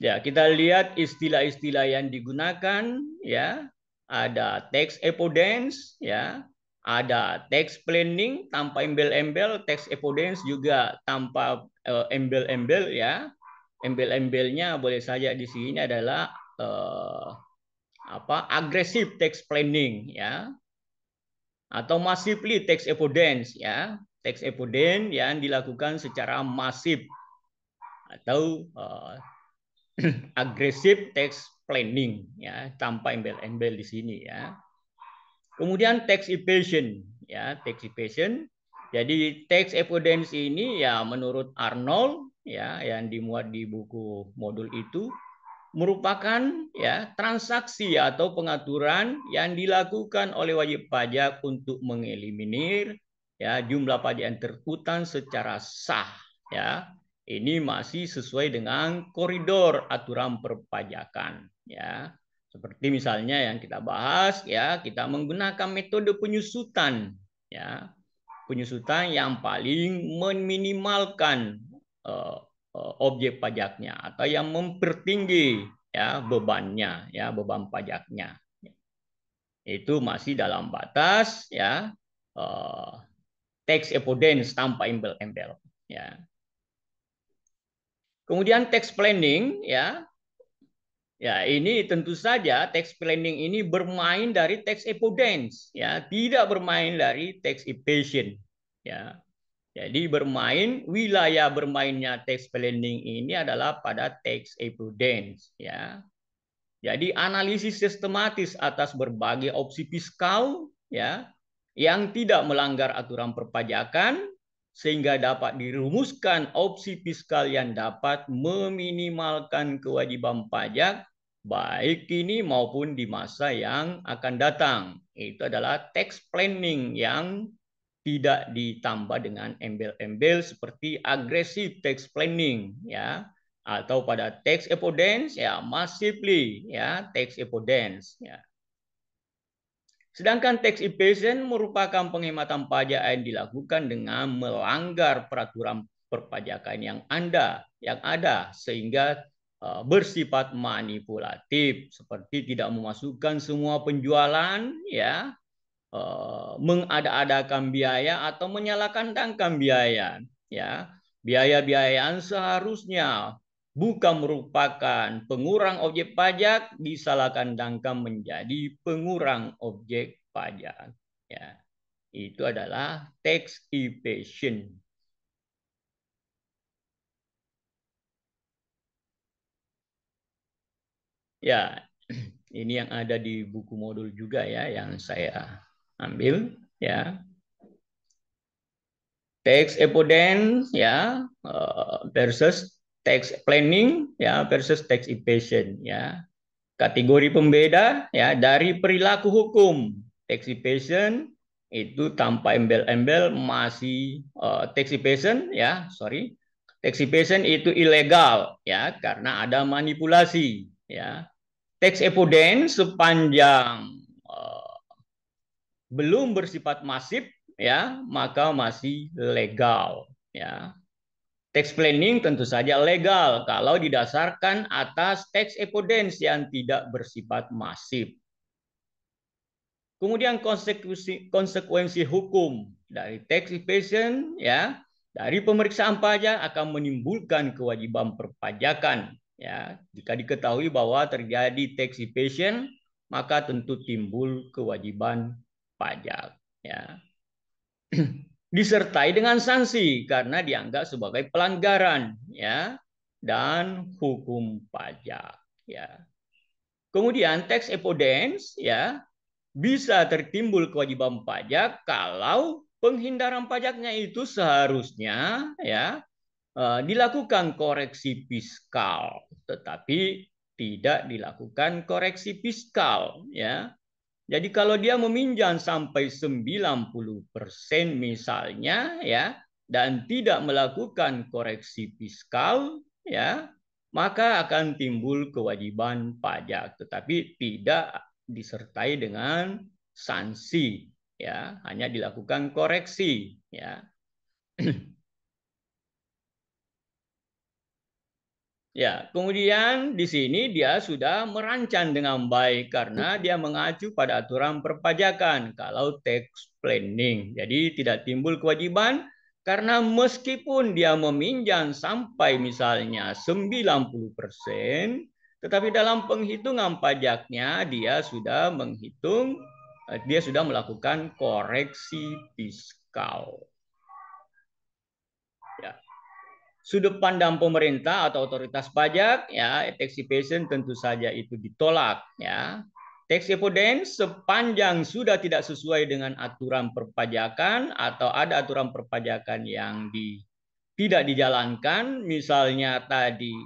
Speaker 1: Ya, kita lihat istilah-istilah yang digunakan, ya. Ada tax avoidance, ya. Ada tax planning tanpa embel-embel, tax avoidance juga tanpa embel-embel, ya. Embel-embelnya boleh saja di sini adalah aggressive tax planning, ya. Atau massively tax avoidance, ya. Tax avoidance yang dilakukan secara masif atau aggressive tax planning, ya, tanpa embel-embel di sini, ya. Kemudian tax evasion, ya, tax evasion. Jadi tax avoidance ini, ya, menurut Arnold, ya, yang dimuat di buku modul itu merupakan, ya, transaksi atau pengaturan yang dilakukan oleh wajib pajak untuk mengeliminir, ya, jumlah pajak yang terhutang secara sah, ya. Ini masih sesuai dengan koridor aturan perpajakan, ya. Seperti misalnya yang kita bahas, ya, kita menggunakan metode penyusutan, ya. Penyusutan yang paling meminimalkan objek pajaknya atau yang mempertinggi ya bebannya, ya beban pajaknya. Itu masih dalam batas ya tax avoidance tanpa embel-embel ya. Kemudian tax planning ya. Ya, ini tentu saja tax planning ini bermain dari tax avoidance ya, tidak bermain dari tax evasion ya. Jadi wilayah bermainnya tax planning ini adalah pada tax avoidance ya. Jadi analisis sistematis atas berbagai opsi fiskal ya yang tidak melanggar aturan perpajakan sehingga dapat dirumuskan opsi fiskal yang dapat meminimalkan kewajiban pajak baik kini maupun di masa yang akan datang. Itu adalah tax planning yang tidak ditambah dengan embel-embel seperti aggressive tax planning ya, atau pada tax avoidance ya massively ya tax avoidance ya. Sedangkan tax evasion merupakan penghematan pajak yang dilakukan dengan melanggar peraturan perpajakan yang ada sehingga bersifat manipulatif seperti tidak memasukkan semua penjualan ya, mengada-adakan biaya atau menyalahkandakan biaya ya. Biaya-biaya yang seharusnya bukan merupakan pengurang objek pajak disalahkandakan menjadi pengurang objek pajak ya. Itu adalah tax evasion. Ya, ini yang ada di buku modul juga ya yang saya ambil ya. Tax avoidance ya versus tax planning ya versus tax evasion ya. Kategori pembeda ya dari perilaku hukum. Tax evasion itu tanpa embel-embel masih tax evasion ya, sorry. Tax evasion itu ilegal ya karena ada manipulasi ya. Tax avoidance sepanjang belum bersifat masif ya maka masih legal ya. Tax planning tentu saja legal kalau didasarkan atas tax avoidance yang tidak bersifat masif. Kemudian konsekuensi hukum dari tax evasion ya, dari pemeriksaan pajak akan menimbulkan kewajiban perpajakan ya. Jika diketahui bahwa terjadi tax evasion, maka tentu timbul kewajiban pajak ya. Disertai dengan sanksi karena dianggap sebagai pelanggaran ya dan hukum pajak ya. Kemudian tax avoidance ya bisa tertimbul kewajiban pajak kalau penghindaran pajaknya itu seharusnya ya dilakukan koreksi fiskal tetapi tidak dilakukan koreksi fiskal ya. Jadi kalau dia meminjam sampai 90% misalnya ya dan tidak melakukan koreksi fiskal ya, maka akan timbul kewajiban pajak tetapi tidak disertai dengan sanksi ya, hanya dilakukan koreksi ya. Ya, kemudian di sini dia sudah merancang dengan baik karena dia mengacu pada aturan perpajakan kalau tax planning. Jadi tidak timbul kewajiban karena meskipun dia meminjam sampai misalnya 90%, tetapi dalam penghitungan pajaknya dia sudah melakukan koreksi fiskal. Ya. Sudut pandang pemerintah atau otoritas pajak ya tax evasion tentu saja itu ditolak ya. Tax avoidance sepanjang sudah tidak sesuai dengan aturan perpajakan atau ada aturan perpajakan yang tidak dijalankan, misalnya tadi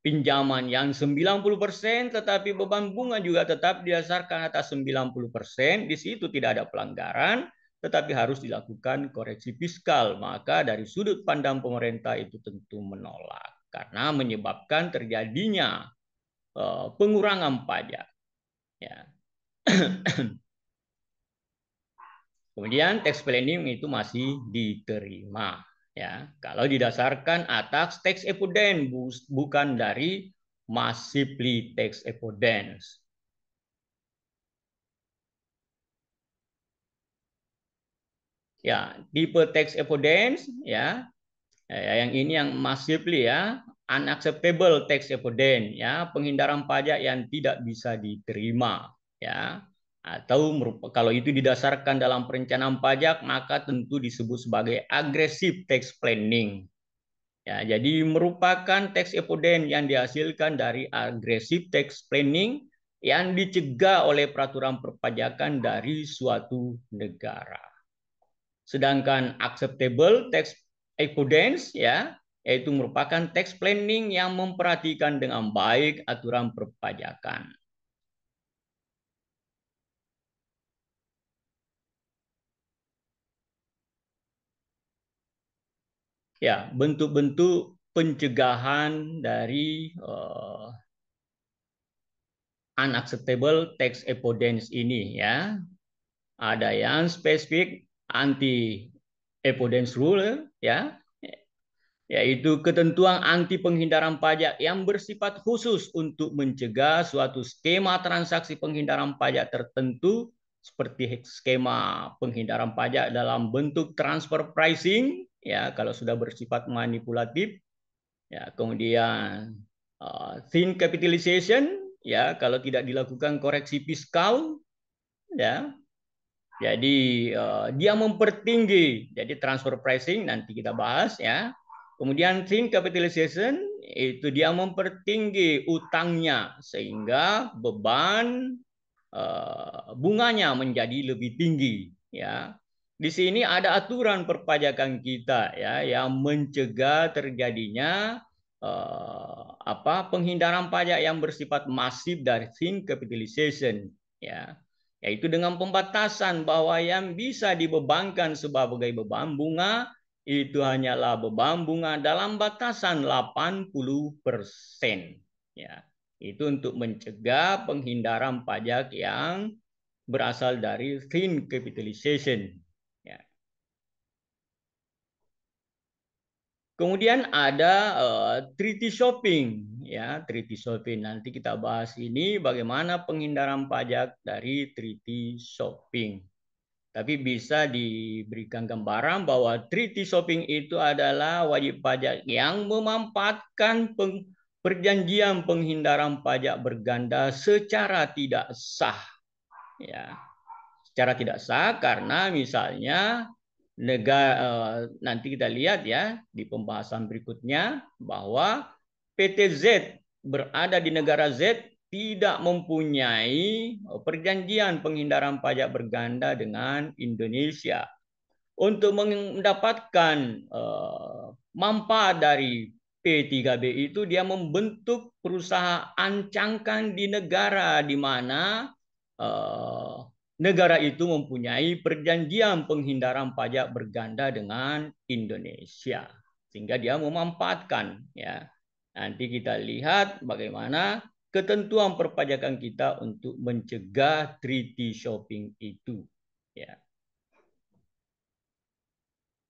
Speaker 1: pinjaman yang 90% tetapi beban bunga juga tetap didasarkan atas 90%, di situ tidak ada pelanggaran tetapi harus dilakukan koreksi fiskal. Maka dari sudut pandang pemerintah itu tentu menolak karena menyebabkan terjadinya pengurangan pajak. Ya. Kemudian tax planning itu masih diterima. Ya, kalau didasarkan atas tax avoidance bukan dari massively tax avoidance. Ya, tipe tax avoidance ya, yang ini yang massively ya, unacceptable tax avoidance ya, penghindaran pajak yang tidak bisa diterima ya. Atau kalau itu didasarkan dalam perencanaan pajak maka tentu disebut sebagai aggressive tax planning. Ya, jadi merupakan tax avoidance yang dihasilkan dari aggressive tax planning yang dicegah oleh peraturan perpajakan dari suatu negara. Sedangkan acceptable tax avoidance ya, yaitu merupakan tax planning yang memperhatikan dengan baik aturan perpajakan. Ya, bentuk-bentuk pencegahan dari unacceptable tax avoidance ini ya. Ada yang spesifik anti avoidance rule ya, yaitu ketentuan anti penghindaran pajak yang bersifat khusus untuk mencegah suatu skema transaksi penghindaran pajak tertentu seperti skema penghindaran pajak dalam bentuk transfer pricing ya kalau sudah bersifat manipulatif ya, kemudian thin capitalization ya kalau tidak dilakukan koreksi fiskal ya. Jadi dia mempertinggi, jadi transfer pricing nanti kita bahas ya. Kemudian thin capitalization itu dia mempertinggi utangnya sehingga beban bunganya menjadi lebih tinggi ya. Di sini ada aturan perpajakan kita ya yang mencegah terjadinya penghindaran pajak yang bersifat masif dari thin capitalization ya, yaitu dengan pembatasan bahwa yang bisa dibebankan sebagai beban bunga itu hanyalah beban bunga dalam batasan 80% ya. Itu untuk mencegah penghindaran pajak yang berasal dari thin capitalization ya. Kemudian ada treaty shopping ya, treaty shopping. Nanti kita bahas ini bagaimana penghindaran pajak dari treaty shopping. Tapi bisa diberikan gambaran bahwa treaty shopping itu adalah wajib pajak yang memanfaatkan perjanjian penghindaran pajak berganda secara tidak sah. Ya, secara tidak sah karena misalnya negara nanti kita lihat ya di pembahasan berikutnya bahwa PT Z berada di negara Z tidak mempunyai perjanjian penghindaran pajak berganda dengan Indonesia. Untuk mendapatkan manfaat dari P3B itu dia membentuk perusahaan cangkang di negara di mana negara itu mempunyai perjanjian penghindaran pajak berganda dengan Indonesia sehingga dia memanfaatkan ya. Nanti kita lihat bagaimana ketentuan perpajakan kita untuk mencegah treaty shopping itu ya.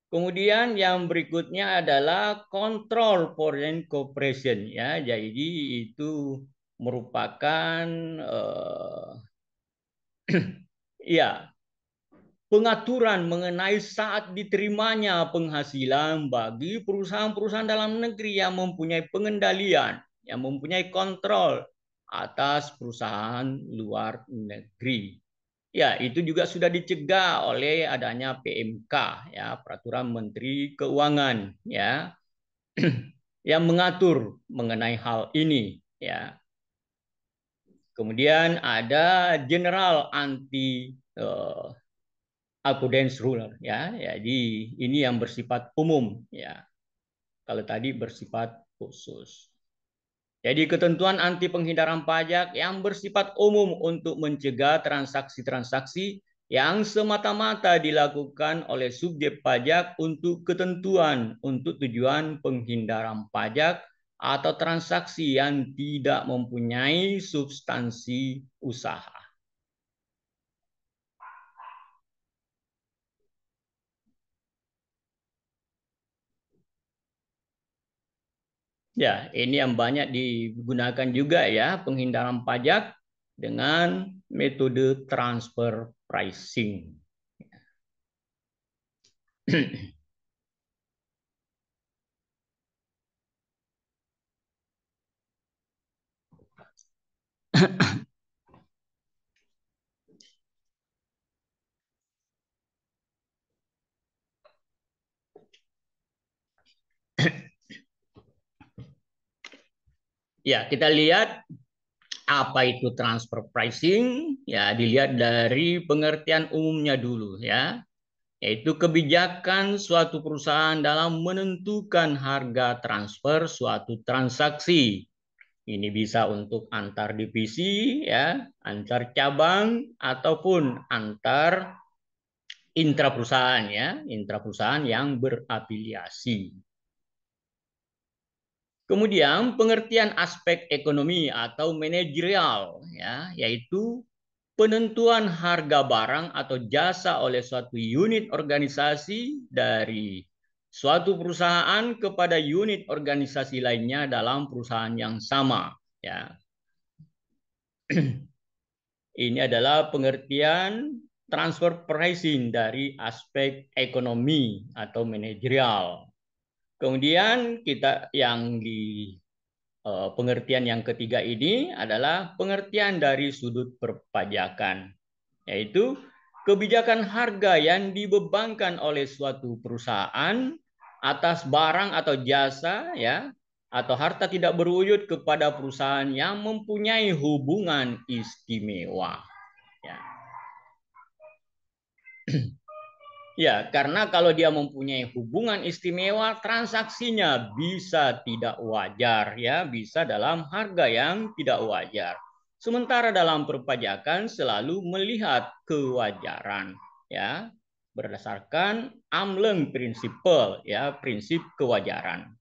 Speaker 1: Kemudian yang berikutnya adalah control foreign cooperation ya. Jadi itu merupakan ya pengaturan mengenai saat diterimanya penghasilan bagi perusahaan-perusahaan dalam negeri yang mempunyai pengendalian, yang mempunyai kontrol atas perusahaan luar negeri. Ya, itu juga sudah dicegah oleh adanya PMK ya, Peraturan Menteri Keuangan ya, yang mengatur mengenai hal ini ya. Kemudian ada General Anti Avoidance Rule ya. Jadi ini yang bersifat umum ya. Kalau tadi bersifat khusus. Jadi ketentuan anti penghindaran pajak yang bersifat umum untuk mencegah transaksi-transaksi yang semata-mata dilakukan oleh subjek pajak untuk ketentuan untuk tujuan penghindaran pajak atau transaksi yang tidak mempunyai substansi usaha. Ya, ini yang banyak digunakan juga ya, penghindaran pajak dengan metode transfer pricing. Ya, kita lihat apa itu transfer pricing. Ya, dilihat dari pengertian umumnya dulu ya, yaitu kebijakan suatu perusahaan dalam menentukan harga transfer suatu transaksi. Ini bisa untuk antar divisi ya, antar cabang ataupun antar intra perusahaan ya, intra perusahaan yang berafiliasi. Kemudian pengertian aspek ekonomi atau manajerial ya, yaitu penentuan harga barang atau jasa oleh suatu unit organisasi dari suatu perusahaan kepada unit organisasi lainnya dalam perusahaan yang sama ya. Ini adalah pengertian transfer pricing dari aspek ekonomi atau manajerial. Kemudian kita yang di pengertian yang ketiga ini adalah pengertian dari sudut perpajakan, yaitu kebijakan harga yang dibebankan oleh suatu perusahaan atas barang atau jasa ya, atau harta tidak berwujud kepada perusahaan yang mempunyai hubungan istimewa ya. Ya, karena kalau dia mempunyai hubungan istimewa, transaksinya bisa tidak wajar, ya, bisa dalam harga yang tidak wajar. Sementara dalam perpajakan selalu melihat kewajaran, ya, berdasarkan Amleng Principle, ya, prinsip kewajaran.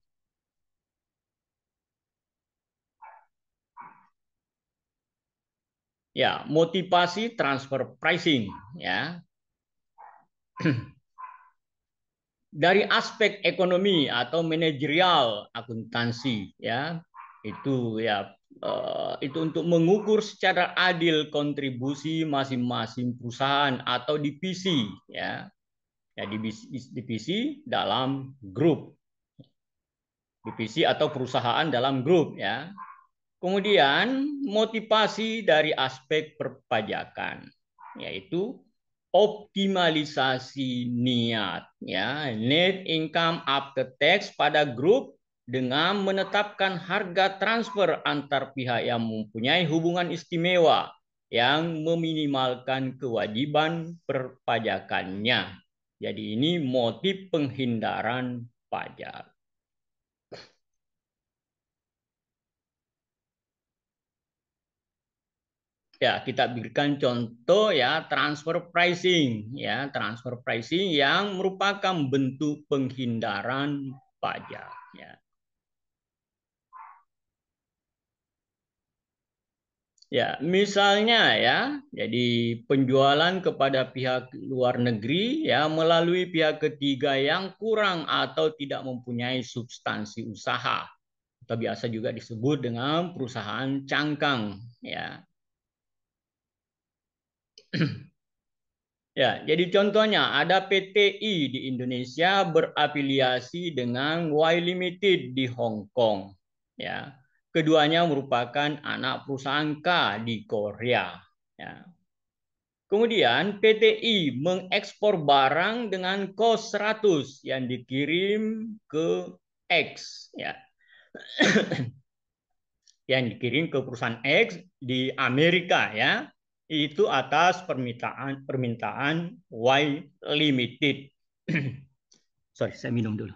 Speaker 1: Ya, motivasi transfer pricing, ya. Dari aspek ekonomi atau manajerial akuntansi ya, itu ya itu untuk mengukur secara adil kontribusi masing-masing perusahaan atau divisi ya, ya divisi dalam grup, divisi atau perusahaan dalam grup ya. Kemudian motivasi dari aspek perpajakan, yaitu optimalisasi niat, ya, net income after tax pada grup dengan menetapkan harga transfer antar pihak yang mempunyai hubungan istimewa yang meminimalkan kewajiban perpajakannya. Jadi ini motif penghindaran pajak. Ya, kita berikan contoh ya transfer pricing ya, transfer pricing yang merupakan bentuk penghindaran pajak ya. Ya, misalnya ya, jadi penjualan kepada pihak luar negeri ya melalui pihak ketiga yang kurang atau tidak mempunyai substansi usaha atau biasa juga disebut dengan perusahaan cangkang ya. Ya, jadi contohnya ada PTI di Indonesia berafiliasi dengan Y Limited di Hong Kong. Ya, keduanya merupakan anak perusahaan K di Korea. Ya. Kemudian PTI mengekspor barang dengan kos 100 yang dikirim ke X. Ya. Yang dikirim ke perusahaan X di Amerika ya, itu atas permintaan Y Limited. Sorry, saya minum dulu.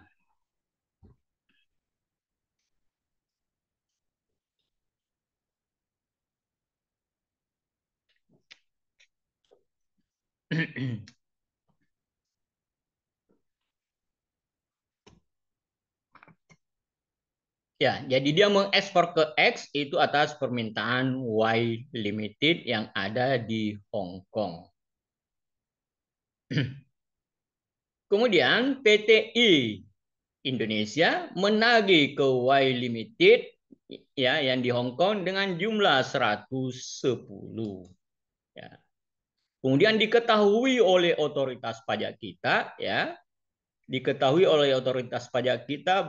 Speaker 1: Ya, jadi dia mengekspor ke X itu atas permintaan Y Limited yang ada di Hong Kong. Kemudian PTI Indonesia menagih ke Y Limited ya yang di Hong Kong dengan jumlah 110 ya. Kemudian diketahui oleh otoritas pajak kita ya,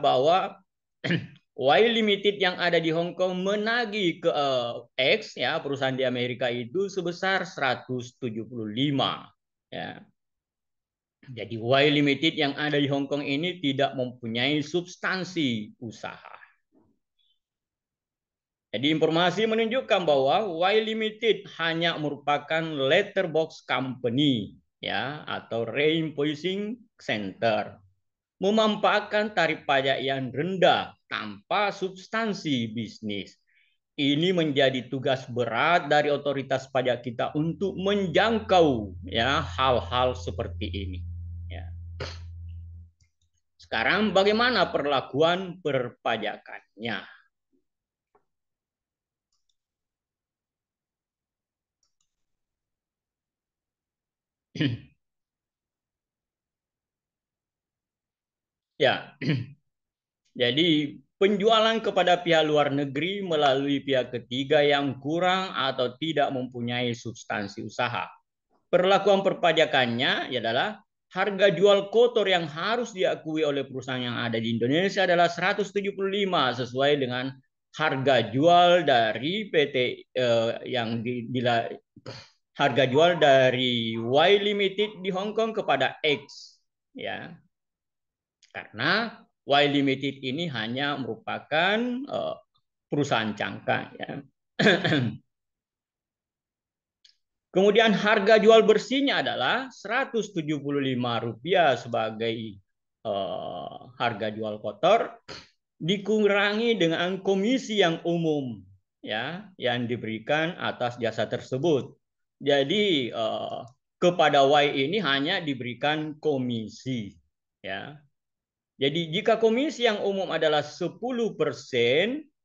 Speaker 1: bahwa Y Limited yang ada di Hong Kong menagih ke X ya, perusahaan di Amerika itu sebesar 175 ya. Jadi Y Limited yang ada di Hong Kong ini tidak mempunyai substansi usaha. Jadi informasi menunjukkan bahwa Y Limited hanya merupakan letterbox company ya atau reinvoicing center, memanfaatkan tarif pajak yang rendah tanpa substansi bisnis. Ini menjadi tugas berat dari otoritas pajak kita untuk menjangkau ya hal-hal seperti ini. Ya. Sekarang bagaimana perlakuan perpajakannya? Ya, jadi penjualan kepada pihak luar negeri melalui pihak ketiga yang kurang atau tidak mempunyai substansi usaha. Perlakuan perpajakannya adalah harga jual kotor yang harus diakui oleh perusahaan yang ada di Indonesia adalah 175 sesuai dengan harga jual dari PT harga jual dari Y Limited di Hong Kong kepada X ya. Karena Y Limited ini hanya merupakan perusahaan cangkang ya. Kemudian harga jual bersihnya adalah Rp175 sebagai harga jual kotor, dikurangi dengan komisi yang umum ya yang diberikan atas jasa tersebut. Jadi kepada Y ini hanya diberikan komisi ya. Jadi jika komisi yang umum adalah 10%,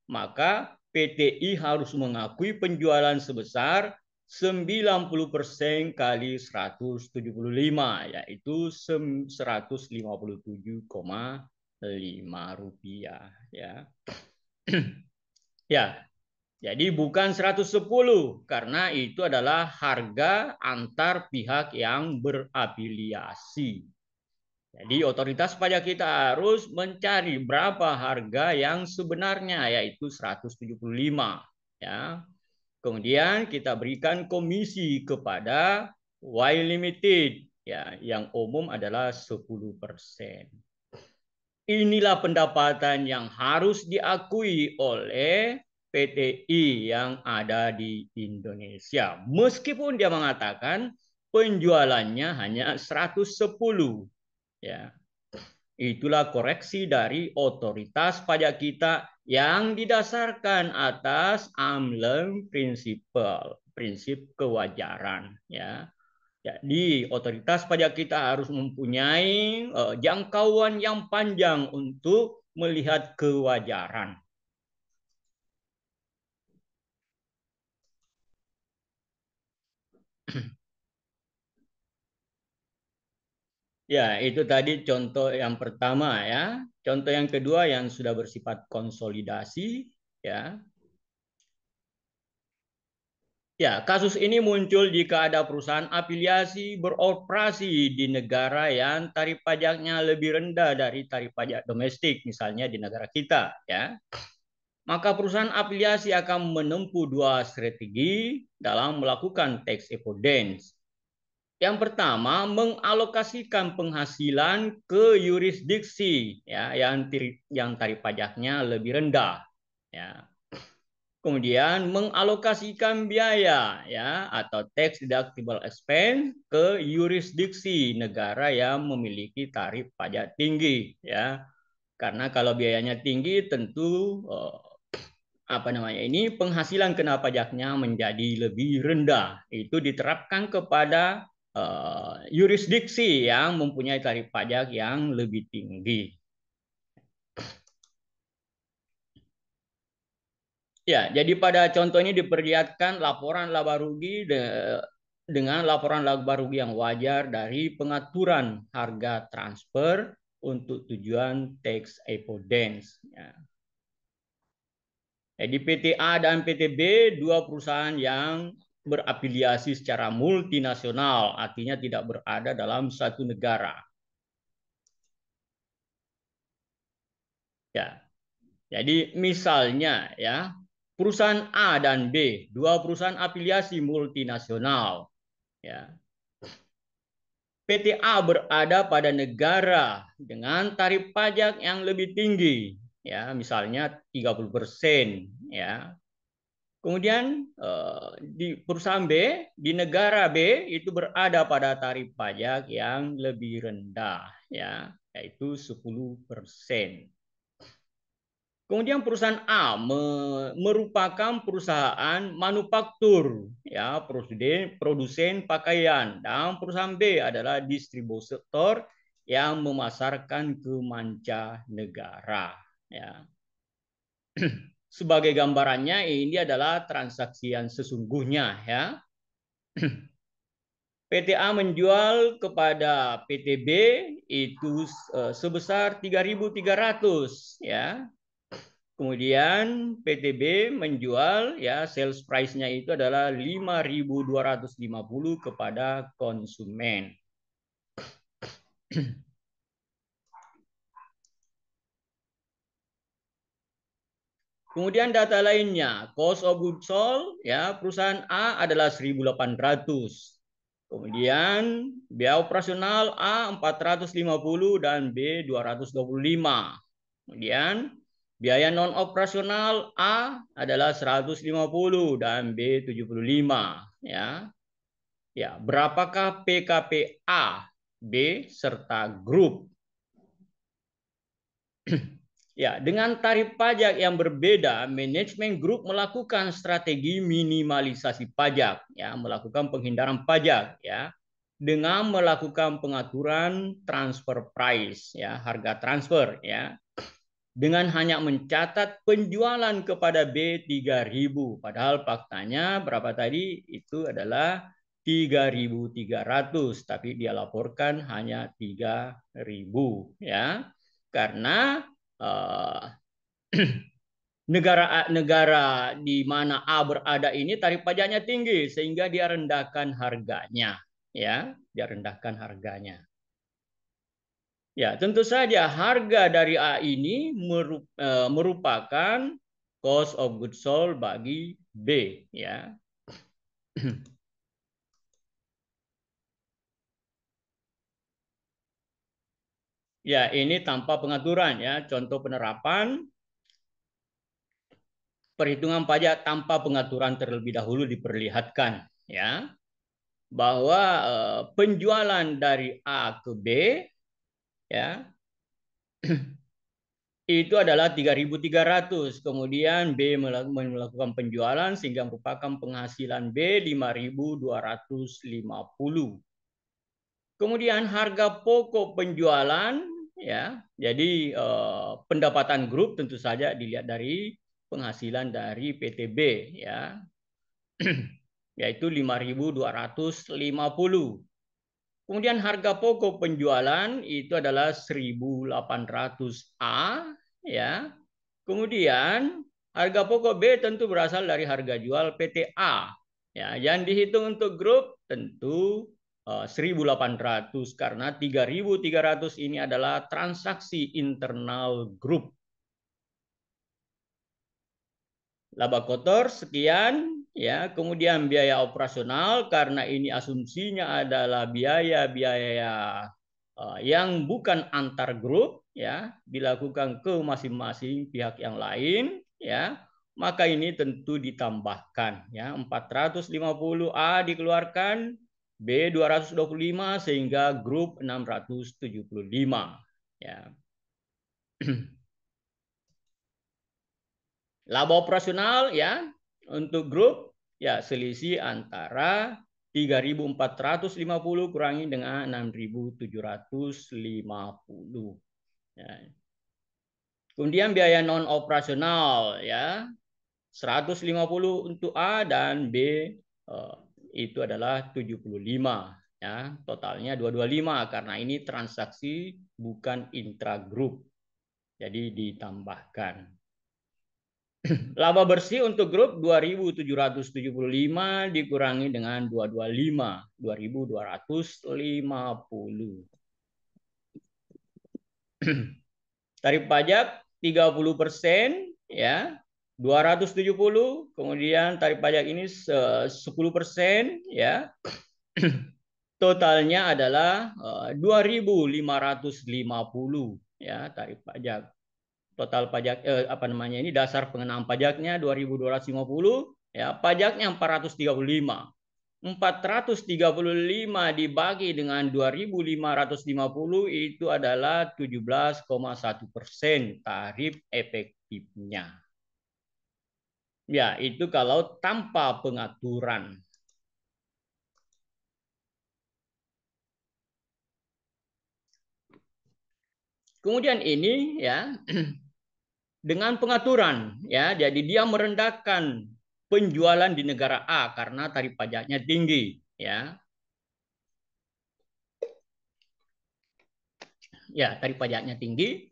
Speaker 1: maka PTI harus mengakui penjualan sebesar 90% kali 175, yaitu Rp157,5 ya. Ya, jadi bukan 110 karena itu adalah harga antar pihak yang berafiliasi. Jadi otoritas pajak kita harus mencari berapa harga yang sebenarnya, yaitu 175 ya. Kemudian kita berikan komisi kepada Y Limited ya, yang umum adalah 10%. Inilah pendapatan yang harus diakui oleh PTI yang ada di Indonesia. Meskipun dia mengatakan penjualannya hanya 110 ya. Itulah koreksi dari otoritas pajak kita yang didasarkan atas AMLEM prinsip kewajaran ya. Jadi otoritas pajak kita harus mempunyai jangkauan yang panjang untuk melihat kewajaran. Ya, itu tadi contoh yang pertama ya. Contoh yang kedua yang sudah bersifat konsolidasi ya. Ya, kasus ini muncul jika ada perusahaan afiliasi beroperasi di negara yang tarif pajaknya lebih rendah dari tarif pajak domestik, misalnya di negara kita ya. Maka perusahaan afiliasi akan menempuh dua strategi dalam melakukan tax avoidance. Yang pertama, mengalokasikan penghasilan ke yurisdiksi ya yang tarif pajaknya lebih rendah ya. Kemudian mengalokasikan biaya ya atau tax deductible expense ke yurisdiksi negara yang memiliki tarif pajak tinggi ya. Karena kalau biayanya tinggi tentu penghasilan kena pajaknya menjadi lebih rendah. Itu diterapkan kepada yurisdiksi yang mempunyai tarif pajak yang lebih tinggi. Ya, jadi pada contoh ini diperlihatkan laporan laba rugi dengan laporan laba rugi yang wajar dari pengaturan harga transfer untuk tujuan tax avoidance. Ya. Jadi PT A dan PT B dua perusahaan yang berafiliasi secara multinasional, artinya tidak berada dalam satu negara. Ya. Jadi misalnya ya, perusahaan A dan B, dua perusahaan afiliasi multinasional. Ya. PT A berada pada negara dengan tarif pajak yang lebih tinggi, ya, misalnya 30%, ya. Kemudian di perusahaan B, di negara B itu berada pada tarif pajak yang lebih rendah, ya, yaitu 10%. Kemudian perusahaan A merupakan perusahaan manufaktur, ya, produsen pakaian, dan perusahaan B adalah distributor yang memasarkan ke mancanegara. Ya. Sebagai gambarannya, ini adalah transaksi yang sesungguhnya, ya. PT A menjual kepada PT B itu sebesar 3.300, ya. Kemudian PTB menjual, ya, sales price-nya itu adalah 5.250 kepada konsumen. Kemudian data lainnya, cost of goods sold, ya, perusahaan A adalah 1.800. Kemudian biaya operasional A 450 dan B 225. Kemudian biaya non operasional A adalah 150 dan B 75, ya. Ya, berapakah PKP A, B serta grup? Ya, dengan tarif pajak yang berbeda, manajemen grup melakukan strategi minimalisasi pajak, ya, melakukan penghindaran pajak, ya, dengan melakukan pengaturan transfer price, ya, harga transfer, ya, dengan hanya mencatat penjualan kepada B 3.000, padahal faktanya berapa tadi? Itu adalah 3.300, tapi dia laporkan hanya 3.000, ya, karena negara di mana A berada ini tarif pajaknya tinggi sehingga dia rendahkan harganya, ya, dia rendahkan harganya. Ya, tentu saja harga dari A ini merupakan cost of goods sold bagi B, ya. Ya, ini tanpa pengaturan, ya. Contoh penerapan perhitungan pajak tanpa pengaturan terlebih dahulu diperlihatkan, ya, bahwa penjualan dari A ke B, ya, itu adalah 3.300. Kemudian B melakukan penjualan sehingga merupakan penghasilan B 5.250. Kemudian harga pokok penjualan, ya. Jadi pendapatan grup tentu saja dilihat dari penghasilan dari PTB, ya. Yaitu 5.250. Kemudian harga pokok penjualan itu adalah 1.800 A, ya. Kemudian harga pokok B tentu berasal dari harga jual PT A. Ya, yang dihitung untuk grup tentu 1.800 karena 3.300 ini adalah transaksi internal grup. Laba kotor sekian, ya. Kemudian biaya operasional karena ini asumsinya adalah biaya-biaya yang bukan antar grup, ya, dilakukan ke masing-masing pihak yang lain, ya. Maka ini tentu ditambahkan, ya. 450 A dikeluarkan, B 225 sehingga grup 675, ya. Laba operasional, ya, untuk grup, ya, selisih antara 3.450 kurangi dengan 6.750. Ya. Kemudian biaya non operasional, ya, 150 untuk A dan B itu adalah 75. ya, totalnya 225 karena ini transaksi bukan intragrup. Jadi ditambahkan. Laba bersih untuk grup 2.775 dikurangi dengan 225, 2.250. Tarif pajak 30%, ya, 270. Kemudian tarif pajak ini 10%, ya. Totalnya adalah 2.550, ya, tarif pajak. Total pajak ini dasar pengenaan pajaknya 2.250, ya, pajaknya 435. 435 dibagi dengan 2.550 itu adalah 17,1% tarif efektifnya. Ya, itu kalau tanpa pengaturan. Kemudian ini, ya, dengan pengaturan, ya, jadi dia merendahkan penjualan di negara A karena tarif pajaknya tinggi, ya. Ya, tarif pajaknya tinggi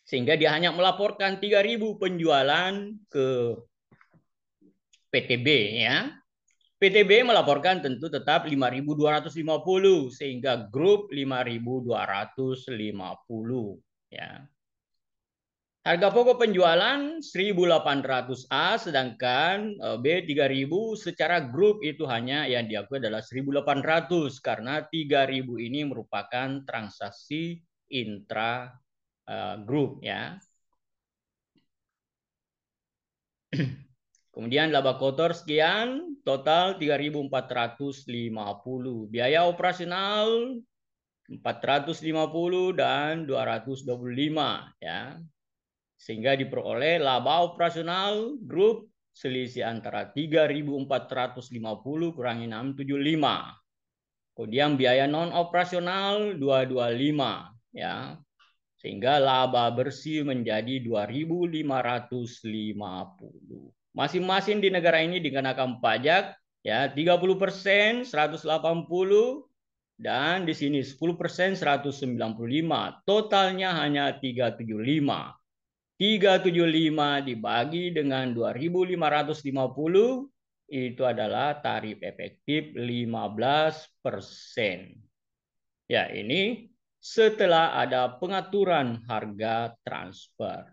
Speaker 1: sehingga dia hanya melaporkan 3.000 penjualan ke PTB, ya. PTB melaporkan tentu tetap 5.250 sehingga grup 5.250, ya. Harga pokok penjualan 1.800 A sedangkan B 3.000 secara grup itu hanya yang diakui adalah 1.800 karena 3.000 ini merupakan transaksi intra grup, ya. Kemudian laba kotor sekian, total 3.450. Biaya operasional 450 dan 225, ya. Sehingga diperoleh laba operasional grup selisih antara 3.450 kurangi 675. Kemudian biaya non operasional 225, ya. Sehingga laba bersih menjadi 2.550. Masing-masing di negara ini dikenakan pajak, ya, 30%, 180, dan di sini 10%, 195. Totalnya hanya 375. 375 dibagi dengan 2.550 itu adalah tarif efektif 15%. Ya, ini setelah ada pengaturan harga transfer.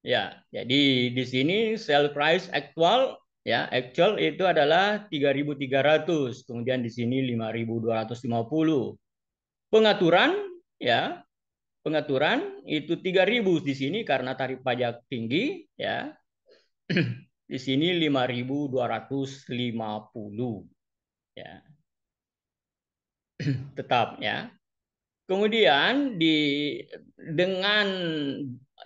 Speaker 1: Ya, jadi di sini sell price actual, ya, actual itu adalah 3.300, kemudian di sini 5.250. Pengaturan, ya, pengaturan itu 3.000 di sini karena tarif pajak tinggi, ya. Di sini 5.250, ya. Tetap, ya. Kemudian dengan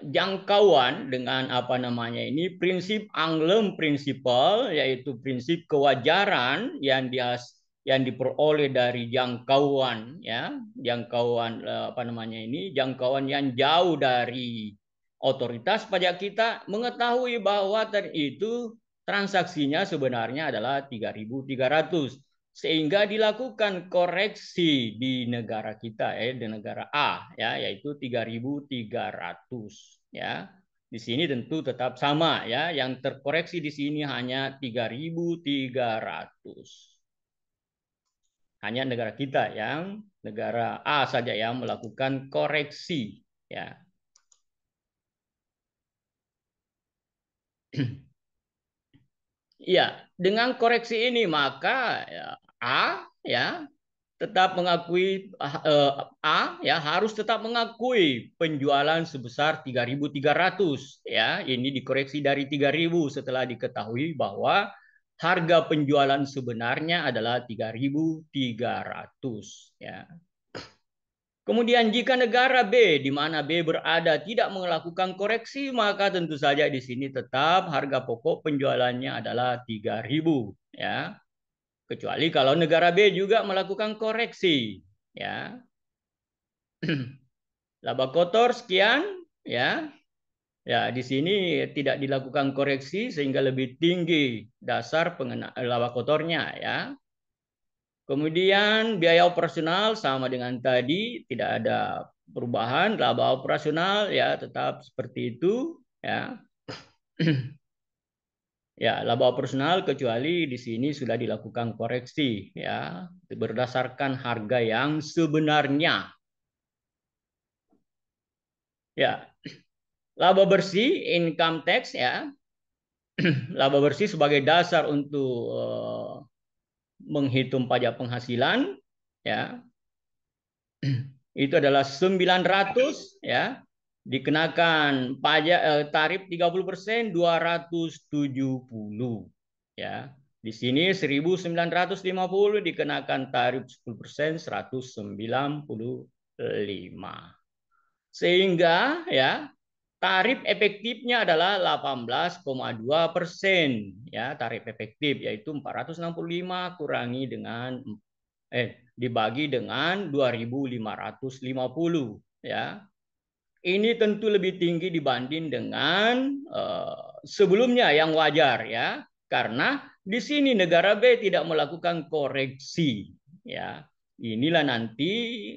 Speaker 1: jangkauan dengan apa namanya ini prinsip Anglem Principle, yaitu prinsip kewajaran yang diperoleh dari jangkauan, ya, jangkauan apa namanya ini jangkauan yang jauh dari otoritas pajak kita, mengetahui bahwa itu transaksinya sebenarnya adalah 3.300. Sehingga dilakukan koreksi di negara kita, di negara A, ya, yaitu 3.300, ya. Di sini tentu tetap sama, ya, yang terkoreksi di sini hanya 3.300. Hanya negara kita yang negara A saja yang melakukan koreksi, ya. Ya, dengan koreksi ini maka, ya, A, ya, tetap mengakui A, ya, harus tetap mengakui penjualan sebesar 3.300, ya. Ini dikoreksi dari 3.000 setelah diketahui bahwa harga penjualan sebenarnya adalah 3.300, ya. Kemudian jika negara B di mana B berada tidak melakukan koreksi, maka tentu saja di sini tetap harga pokok penjualannya adalah 3.000, ya. Kecuali kalau negara B juga melakukan koreksi, ya. Laba kotor sekian, ya. Ya, di sini tidak dilakukan koreksi sehingga lebih tinggi dasar laba kotornya ya. Kemudian biaya operasional sama dengan tadi, tidak ada perubahan, laba operasional ya tetap seperti itu ya. Ya, laba operasional kecuali di sini sudah dilakukan koreksi ya berdasarkan harga yang sebenarnya. Ya, laba bersih income tax ya. Laba bersih sebagai dasar untuk menghitung pajak penghasilan ya. Itu adalah 900 ya. Dikenakan pajak tarif 30% 270 ya. Di sini 1950 dikenakan tarif 10% 195. Sehingga ya tarif efektifnya adalah 18,2% ya, tarif efektif yaitu 465 kurangi dengan dibagi dengan 2.550 ya. Ini tentu lebih tinggi dibanding dengan sebelumnya yang wajar ya. Karena di sini negara B tidak melakukan koreksi ya. Inilah nanti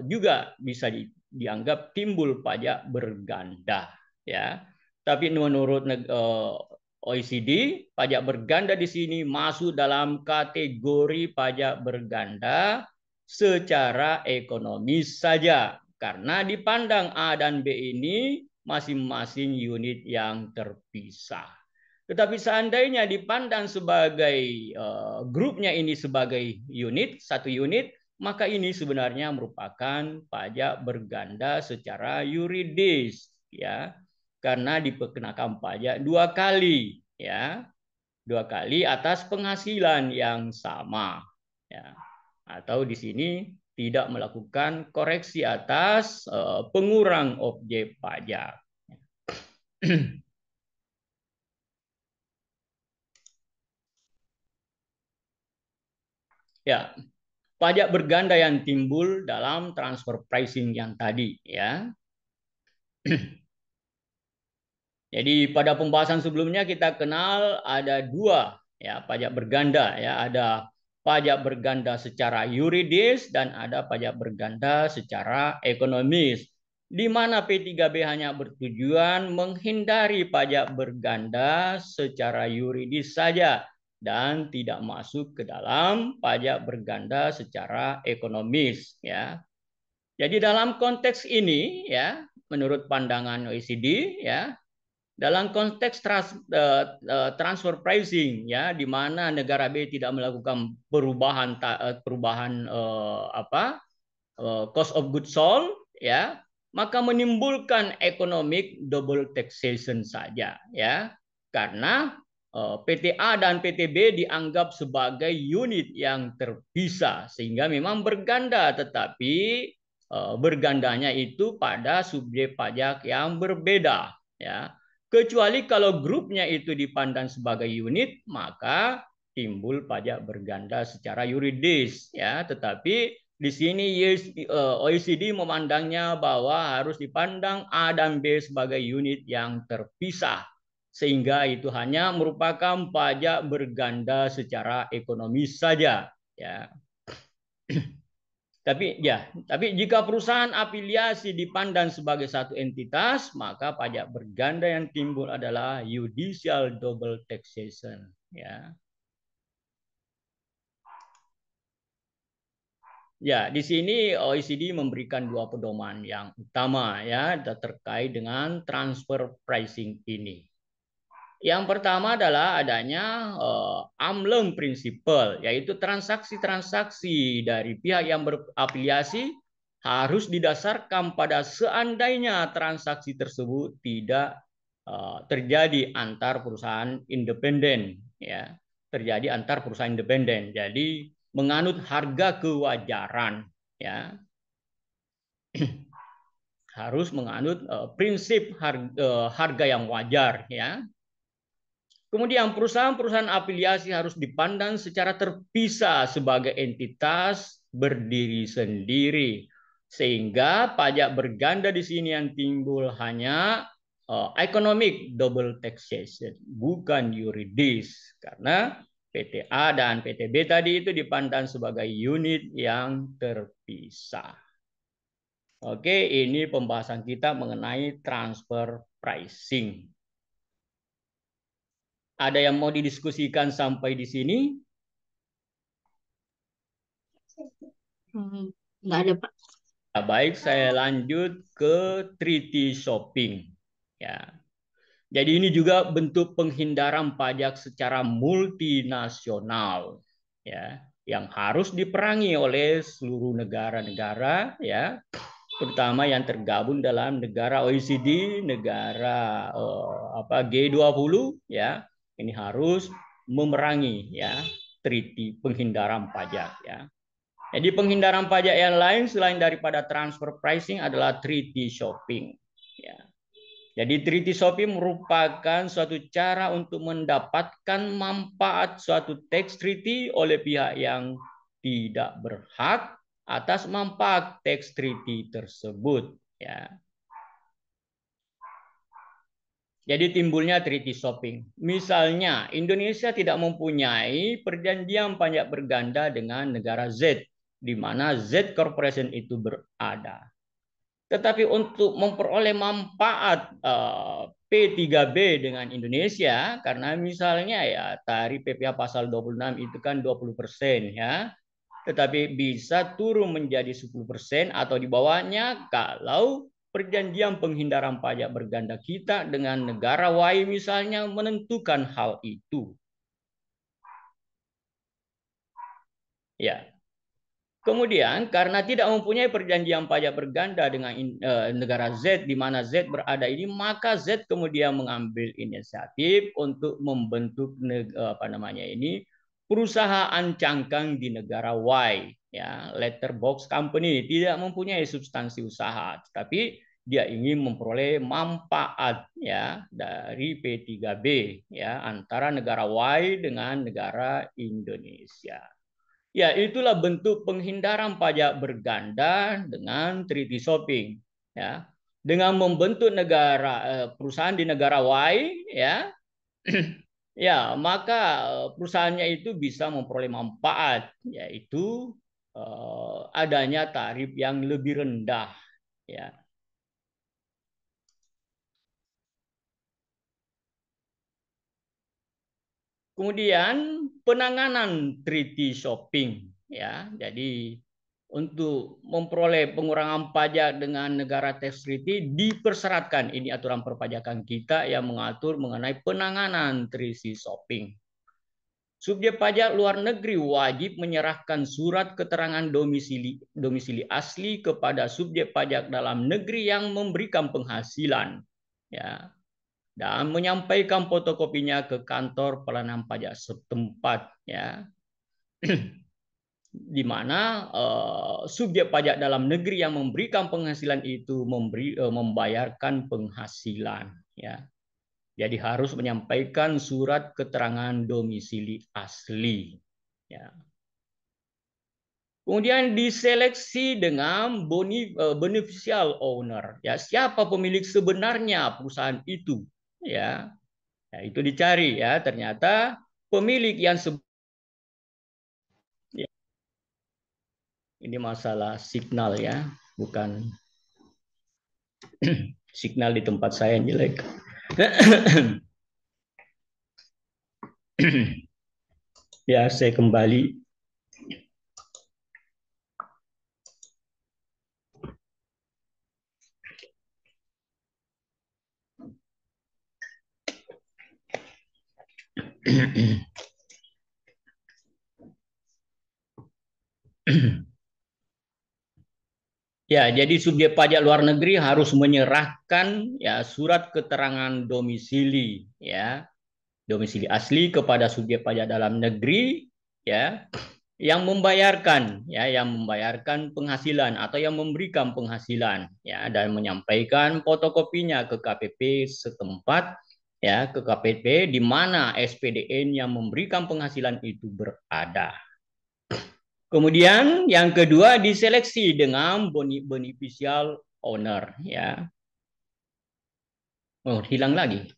Speaker 1: juga bisa dianggap timbul pajak berganda ya. Tapi menurut OECD, pajak berganda di sini masuk dalam kategori pajak berganda secara ekonomis saja. Karena dipandang A dan B ini masing-masing unit yang terpisah. Tetapi seandainya dipandang sebagai grupnya ini sebagai unit, satu unit, maka ini sebenarnya merupakan pajak berganda secara yuridis ya. Karena dikenakan pajak dua kali ya. Dua kali atas penghasilan yang sama ya. Atau di sini tidak melakukan koreksi atas pengurang objek pajak. Ya, pajak berganda yang timbul dalam transfer pricing yang tadi ya. Jadi pada pembahasan sebelumnya kita kenal ada dua ya pajak berganda ya, ada pajak berganda secara yuridis dan ada pajak berganda secara ekonomis. Di mana P3B hanya bertujuan menghindari pajak berganda secara yuridis saja dan tidak masuk ke dalam pajak berganda secara ekonomis ya. Jadi dalam konteks ini ya, menurut pandangan OECD ya, dalam konteks transfer pricing ya, di mana negara B tidak melakukan perubahan cost of goods sold ya, maka menimbulkan economic double taxation saja ya, karena PTA dan PTB dianggap sebagai unit yang terpisah sehingga memang berganda, tetapi bergandanya itu pada subjek pajak yang berbeda ya. Kecuali kalau grupnya itu dipandang sebagai unit, maka timbul pajak berganda secara yuridis ya. Tetapi di sini OECD memandangnya bahwa harus dipandang A dan B sebagai unit yang terpisah, sehingga itu hanya merupakan pajak berganda secara ekonomis saja ya. Tapi jika perusahaan afiliasi dipandang sebagai satu entitas, maka pajak berganda yang timbul adalah judicial double taxation ya. Ya, di sini OECD memberikan dua pedoman yang utama ya terkait dengan transfer pricing ini. Yang pertama adalah adanya AMLEM principle, yaitu transaksi-transaksi dari pihak yang berafiliasi harus didasarkan pada seandainya transaksi tersebut tidak terjadi antar perusahaan independen ya, terjadi antar perusahaan independen. Jadi menganut harga kewajaran ya. Harus menganut prinsip harga yang wajar ya. Kemudian perusahaan-perusahaan afiliasi harus dipandang secara terpisah sebagai entitas berdiri sendiri. Sehingga pajak berganda di sini yang timbul hanya economic double taxation, bukan yuridis, karena PTA dan PTB tadi itu dipandang sebagai unit yang terpisah. Oke, ini pembahasan kita mengenai transfer pricing. Ada yang mau didiskusikan sampai di sini?
Speaker 4: Nggak ada, Pak.
Speaker 1: Ya, baik, saya lanjut ke treaty shopping. Ya. Jadi ini juga bentuk penghindaran pajak secara multinasional, ya, yang harus diperangi oleh seluruh negara-negara, ya, terutama yang tergabung dalam negara OECD, negara G20, ya, ini harus memerangi, ya, treaty penghindaran pajak, ya. Jadi penghindaran pajak yang lain selain daripada transfer pricing adalah treaty shopping, ya. Jadi treaty shopping merupakan suatu cara untuk mendapatkan manfaat suatu tax treaty oleh pihak yang tidak berhak atas manfaat tax treaty tersebut, ya. Jadi timbulnya treaty shopping. Misalnya Indonesia tidak mempunyai perjanjian pajak berganda dengan negara Z, di mana Z Corporation itu berada. Tetapi untuk memperoleh manfaat P3B dengan Indonesia, karena misalnya ya tarif PPh pasal 26 itu kan 20%, ya. Tetapi bisa turun menjadi 10% atau di bawahnya kalau perjanjian penghindaran pajak berganda kita dengan negara Y misalnya menentukan hal itu. Ya. Kemudian karena tidak mempunyai perjanjian pajak berganda dengan negara Z di mana Z berada ini, maka Z kemudian mengambil inisiatif untuk membentuk perusahaan cangkang di negara Y, ya, letterbox company, tidak mempunyai substansi usaha, tapi dia ingin memperoleh manfaat, ya, dari P3B, ya, antara negara Y dengan negara Indonesia. Ya, itulah bentuk penghindaran pajak berganda dengan treaty shopping, ya. Dengan membentuk perusahaan di negara Y, ya. Ya, maka perusahaannya itu bisa memperoleh manfaat, yaitu adanya tarif yang lebih rendah, ya. Kemudian penanganan treaty shopping, ya. Jadi untuk memperoleh pengurangan pajak dengan negara tax treaty dipersyaratkan, ini aturan perpajakan kita yang mengatur mengenai penanganan treaty shopping. Subjek pajak luar negeri wajib menyerahkan surat keterangan domisili asli kepada subjek pajak dalam negeri yang memberikan penghasilan, ya, dan menyampaikan fotokopinya ke kantor pelayanan pajak setempat, ya. Di mana subjek pajak dalam negeri yang memberikan penghasilan itu membayarkan penghasilan, ya. Jadi harus menyampaikan surat keterangan domisili asli, ya. Kemudian diseleksi dengan beneficial owner, ya, siapa pemilik sebenarnya perusahaan itu, ya. Ya, itu dicari, ya, ternyata pemilik yang ya. Ini masalah signal, ya, bukan signal di tempat saya yang jelek. Ya, saya kembali. Ya, jadi subjek pajak luar negeri harus menyerahkan, ya, surat keterangan domisili, ya, domisili asli kepada subjek pajak dalam negeri, ya, yang membayarkan, ya, yang membayarkan penghasilan atau yang memberikan penghasilan, ya, dan menyampaikan fotokopinya ke KPP setempat, ya, ke KPP di mana SPDN yang memberikan penghasilan itu berada. Kemudian yang kedua diseleksi dengan beneficial owner, ya. Oh, hilang lagi.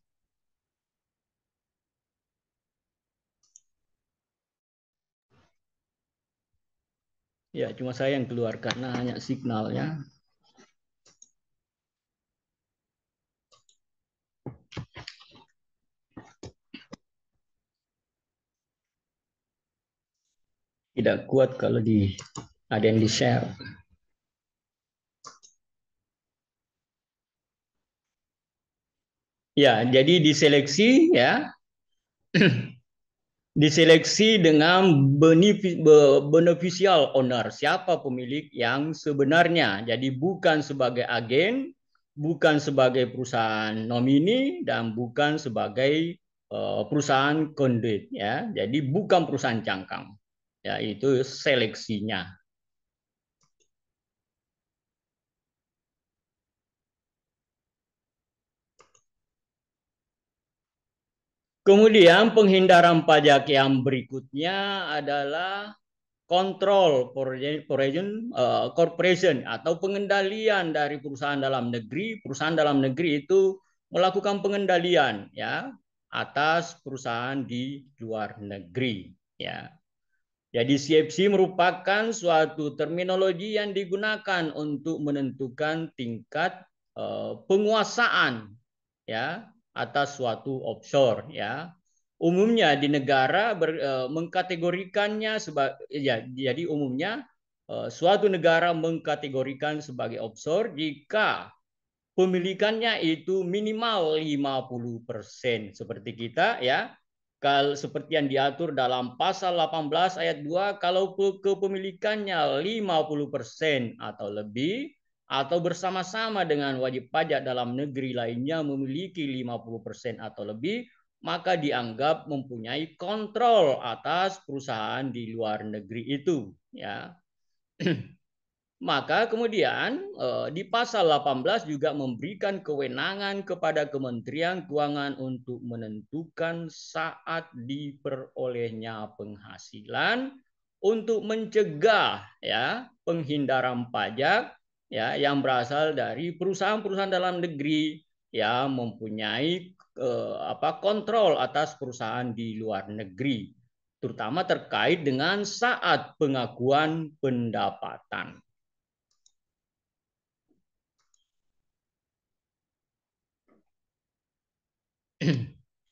Speaker 1: Ya, cuma saya yang keluar karena hanya signalnya. Tidak kuat kalau ada yang di-share. Ya, jadi diseleksi ya. Diseleksi dengan beneficial owner, siapa pemilik yang sebenarnya. Jadi bukan sebagai agen, bukan sebagai perusahaan nomini, dan bukan sebagai perusahaan conduit ya. Jadi bukan perusahaan cangkang. Ya, itu seleksinya. Kemudian penghindaran pajak yang berikutnya adalah kontrol corporation atau pengendalian dari perusahaan dalam negeri. Perusahaan dalam negeri itu melakukan pengendalian ya atas perusahaan di luar negeri ya. Jadi CFC merupakan suatu terminologi yang digunakan untuk menentukan tingkat penguasaan ya atas suatu offshore ya. Umumnya di negara mengkategorikannya sebagai ya, jadi umumnya suatu negara mengkategorikan sebagai offshore jika pemilikannya itu minimal 50% seperti kita ya. Kalau seperti yang diatur dalam pasal 18 ayat 2, kalau kepemilikannya 50% atau lebih atau bersama-sama dengan wajib pajak dalam negeri lainnya memiliki 50% atau lebih, maka dianggap mempunyai kontrol atas perusahaan di luar negeri itu ya. Maka kemudian di pasal 18 juga memberikan kewenangan kepada Kementerian Keuangan untuk menentukan saat diperolehnya penghasilan untuk mencegah ya penghindaran pajak ya yang berasal dari perusahaan-perusahaan dalam negeri yang mempunyai kontrol atas perusahaan di luar negeri, terutama terkait dengan saat pengakuan pendapatan.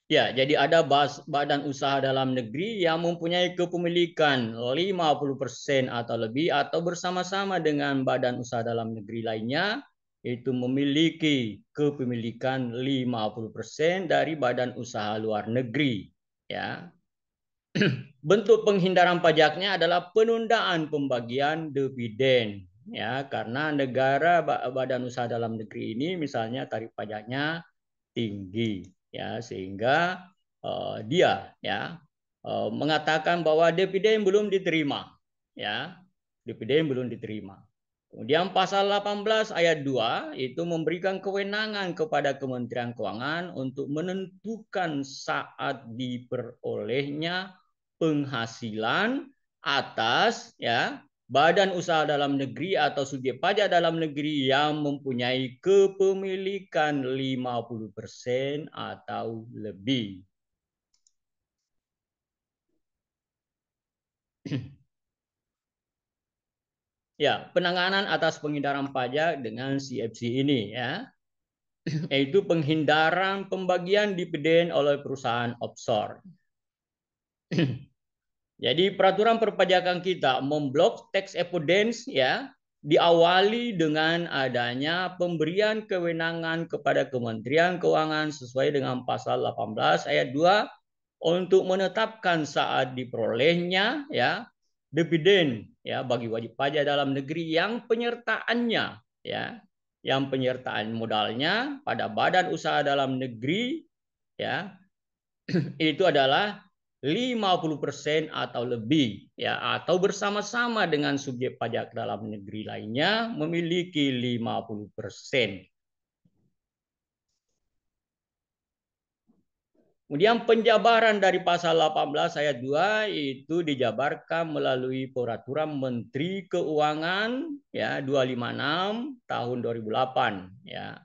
Speaker 1: Ya, jadi ada badan usaha dalam negeri yang mempunyai kepemilikan 50% atau lebih atau bersama-sama dengan badan usaha dalam negeri lainnya itu memiliki kepemilikan 50% dari badan usaha luar negeri, ya. Bentuk penghindaran pajaknya adalah penundaan pembagian dividen, ya, karena negara badan usaha dalam negeri ini misalnya tarif pajaknya tinggi ya, sehingga dia ya mengatakan bahwa dividen belum diterima ya, dividen belum diterima. Kemudian pasal 18 ayat 2 itu memberikan kewenangan kepada Kementerian Keuangan untuk menentukan saat diperolehnya penghasilan atas ya badan usaha dalam negeri atau subjek pajak dalam negeri yang mempunyai kepemilikan 50% atau lebih. Ya, penanganan atas penghindaran pajak dengan CFC ini ya, yaitu penghindaran pembagian dividen oleh perusahaan offshore. Jadi peraturan perpajakan kita memblok tax avoidance ya, diawali dengan adanya pemberian kewenangan kepada Kementerian Keuangan sesuai dengan pasal 18 ayat 2 untuk menetapkan saat diperolehnya ya dividen ya bagi wajib pajak dalam negeri yang penyertaannya ya, yang penyertaan modalnya pada badan usaha dalam negeri ya itu adalah 50% atau lebih ya, atau bersama-sama dengan subjek pajak dalam negeri lainnya memiliki 50%. Kemudian penjabaran dari pasal 18 ayat 2 itu dijabarkan melalui peraturan Menteri Keuangan ya 256 tahun 2008 ya.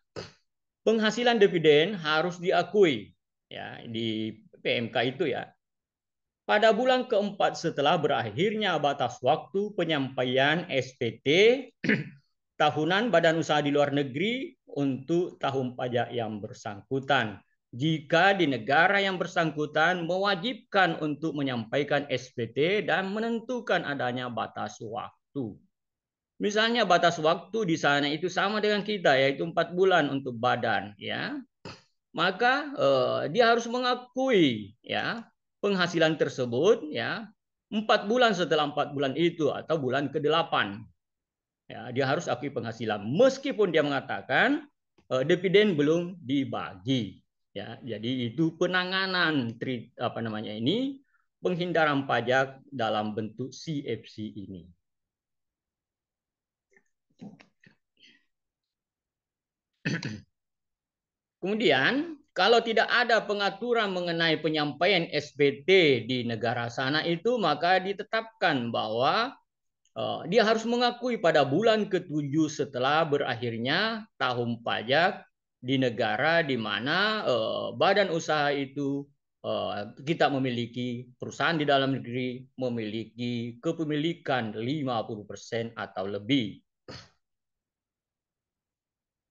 Speaker 1: penghasilan dividen harus diakui ya di PMK itu ya. Pada bulan keempat setelah berakhirnya batas waktu penyampaian SPT tahunan Badan Usaha di Luar Negeri untuk tahun pajak yang bersangkutan. Jika di negara yang bersangkutan mewajibkan untuk menyampaikan SPT dan menentukan adanya batas waktu. Misalnya batas waktu di sana itu sama dengan kita, yaitu 4 bulan untuk badan, ya. Maka dia harus mengakui ya penghasilan tersebut ya 4 bulan setelah 4 bulan itu atau bulan ke-8. Ya, dia harus akui penghasilan meskipun dia mengatakan dividen belum dibagi. Ya, jadi itu penanganan penghindaran pajak dalam bentuk CFC ini. Kemudian, kalau tidak ada pengaturan mengenai penyampaian SPT di negara sana itu, maka ditetapkan bahwa dia harus mengakui pada bulan ke-7 setelah berakhirnya tahun pajak di negara di mana badan usaha itu kita memiliki perusahaan di dalam negeri memiliki kepemilikan 50% atau lebih.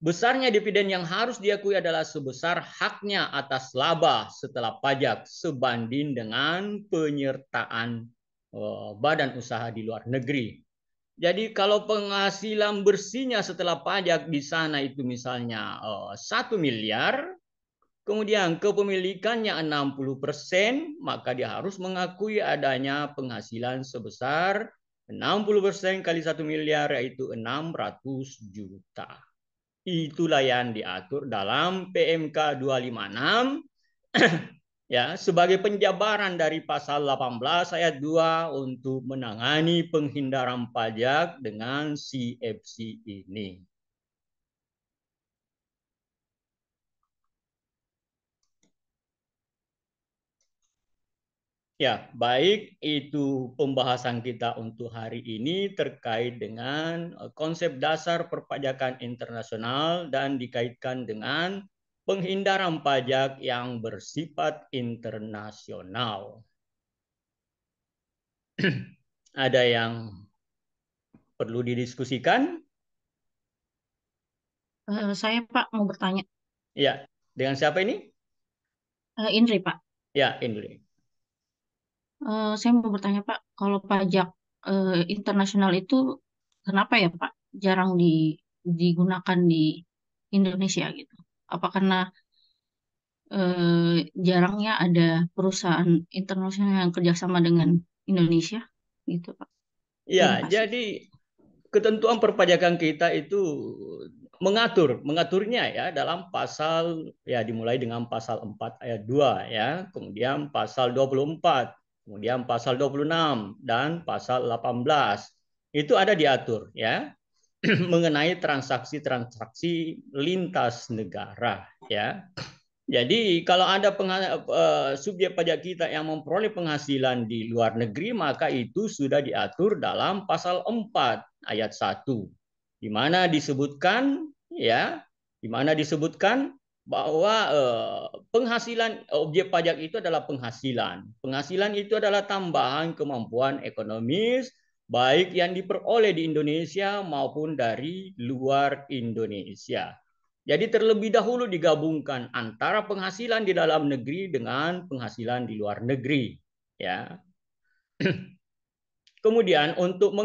Speaker 1: Besarnya dividen yang harus diakui adalah sebesar haknya atas laba setelah pajak sebanding dengan penyertaan badan usaha di luar negeri. Jadi kalau penghasilan bersihnya setelah pajak di sana itu misalnya 1 miliar, kemudian kepemilikannya 60%, maka dia harus mengakui adanya penghasilan sebesar 60% kali 1 miliar yaitu 600 juta. Itulah yang diatur dalam PMK 256 ya sebagai penjabaran dari pasal 18 ayat 2 untuk menangani penghindaran pajak dengan CFC ini. Ya, baik itu pembahasan kita untuk hari ini terkait dengan konsep dasar perpajakan internasional dan dikaitkan dengan penghindaran pajak yang bersifat internasional. Ada yang perlu didiskusikan?
Speaker 4: Saya Pak mau bertanya.
Speaker 1: Ya, dengan siapa ini?
Speaker 4: Indri Pak.
Speaker 1: Ya, Indri.
Speaker 4: Saya mau bertanya Pak, kalau pajak internasional itu kenapa ya Pak jarang digunakan di Indonesia gitu? Apa karena jarangnya ada perusahaan internasional yang kerjasama dengan Indonesia gitu Pak? Terima
Speaker 1: Ya,
Speaker 4: kasih.
Speaker 1: jadi ketentuan perpajakan kita itu mengaturnya ya dalam pasal ya dimulai dengan pasal 4 ayat 2 ya, kemudian pasal 24, kemudian pasal 26 dan pasal 18. Itu ada diatur ya mengenai transaksi-transaksi lintas negara ya. Jadi kalau ada subjek pajak kita yang memperoleh penghasilan di luar negeri, maka itu sudah diatur dalam pasal 4 ayat 1 di mana disebutkan bahwa penghasilan objek pajak itu adalah penghasilan. Penghasilan itu adalah tambahan kemampuan ekonomis baik yang diperoleh di Indonesia maupun dari luar Indonesia. Jadi terlebih dahulu digabungkan antara penghasilan di dalam negeri dengan penghasilan di luar negeri, ya. Kemudian untuk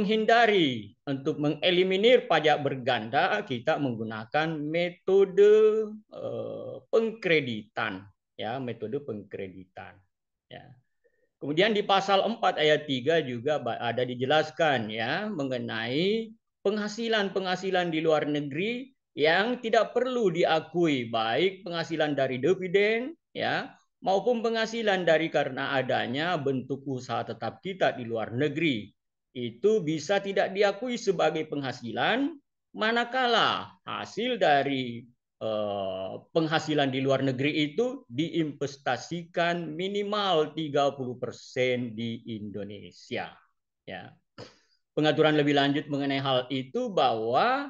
Speaker 1: mengeliminir pajak berganda, kita menggunakan metode pengkreditan, ya, metode pengkreditan, ya. Kemudian di pasal 4 ayat 3 juga ada dijelaskan ya mengenai penghasilan-penghasilan di luar negeri yang tidak perlu diakui baik penghasilan dari dividen ya maupun penghasilan dari karena adanya bentuk usaha tetap kita di luar negeri. Itu bisa tidak diakui sebagai penghasilan manakala hasil dari penghasilan di luar negeri itu diinvestasikan minimal 30% di Indonesia. Ya. Pengaturan lebih lanjut mengenai hal itu bahwa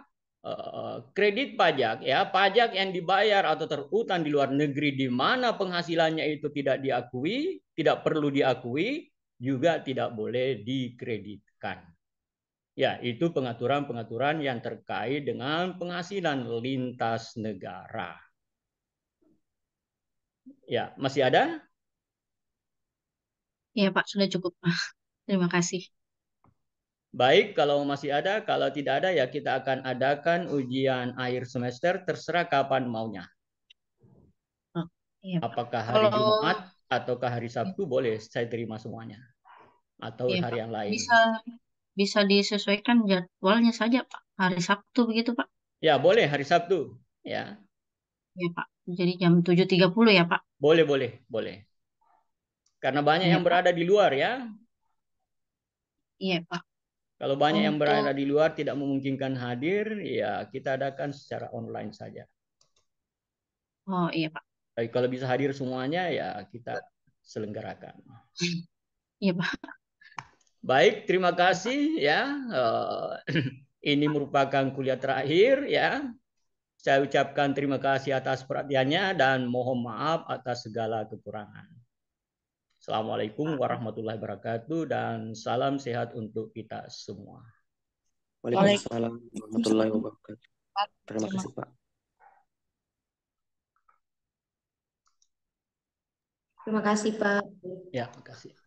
Speaker 1: kredit pajak, ya, pajak yang dibayar atau terutang di luar negeri di mana penghasilannya itu tidak diakui, tidak perlu diakui, juga tidak boleh dikreditkan. Ya, itu pengaturan-pengaturan yang terkait dengan penghasilan lintas negara. Ya, masih ada?
Speaker 4: Iya Pak, sudah cukup. Terima kasih.
Speaker 1: Baik, kalau masih ada, kalau tidak ada ya kita akan adakan ujian akhir semester terserah kapan maunya.
Speaker 4: Oh, iya Pak.
Speaker 1: Apakah hari
Speaker 4: Kalau
Speaker 1: Jumat ataukah hari Sabtu boleh saya terima semuanya. Atau
Speaker 4: iya
Speaker 1: hari
Speaker 4: Pak,
Speaker 1: yang lain.
Speaker 4: bisa bisa disesuaikan jadwalnya saja Pak. Hari Sabtu begitu Pak.
Speaker 1: Ya, boleh hari Sabtu. Ya,
Speaker 4: Iya Pak. Jadi jam 7.30 ya Pak.
Speaker 1: boleh, boleh, boleh. Karena banyak
Speaker 4: Iya
Speaker 1: yang
Speaker 4: Pak.
Speaker 1: berada di luar ya.
Speaker 4: Iya Pak.
Speaker 1: Kalau banyak yang berada
Speaker 4: Untuk
Speaker 1: di luar tidak memungkinkan hadir, ya kita adakan secara online saja.
Speaker 4: oh iya Pak.
Speaker 1: Tapi kalau bisa hadir semuanya, ya kita selenggarakan.
Speaker 4: Iya Pak.
Speaker 1: Baik, terima
Speaker 4: Iya, Pak.
Speaker 1: kasih ya. Ini merupakan kuliah terakhir ya. Saya ucapkan terima kasih atas perhatiannya dan mohon maaf atas segala kekurangan. Assalamualaikum warahmatullahi wabarakatuh dan salam sehat untuk kita semua.
Speaker 2: Waalaikumsalam warahmatullahi wabarakatuh. Terima
Speaker 4: Terima
Speaker 2: kasih, Pak.
Speaker 5: Terima kasih, Pak.
Speaker 1: Ya, terima kasih.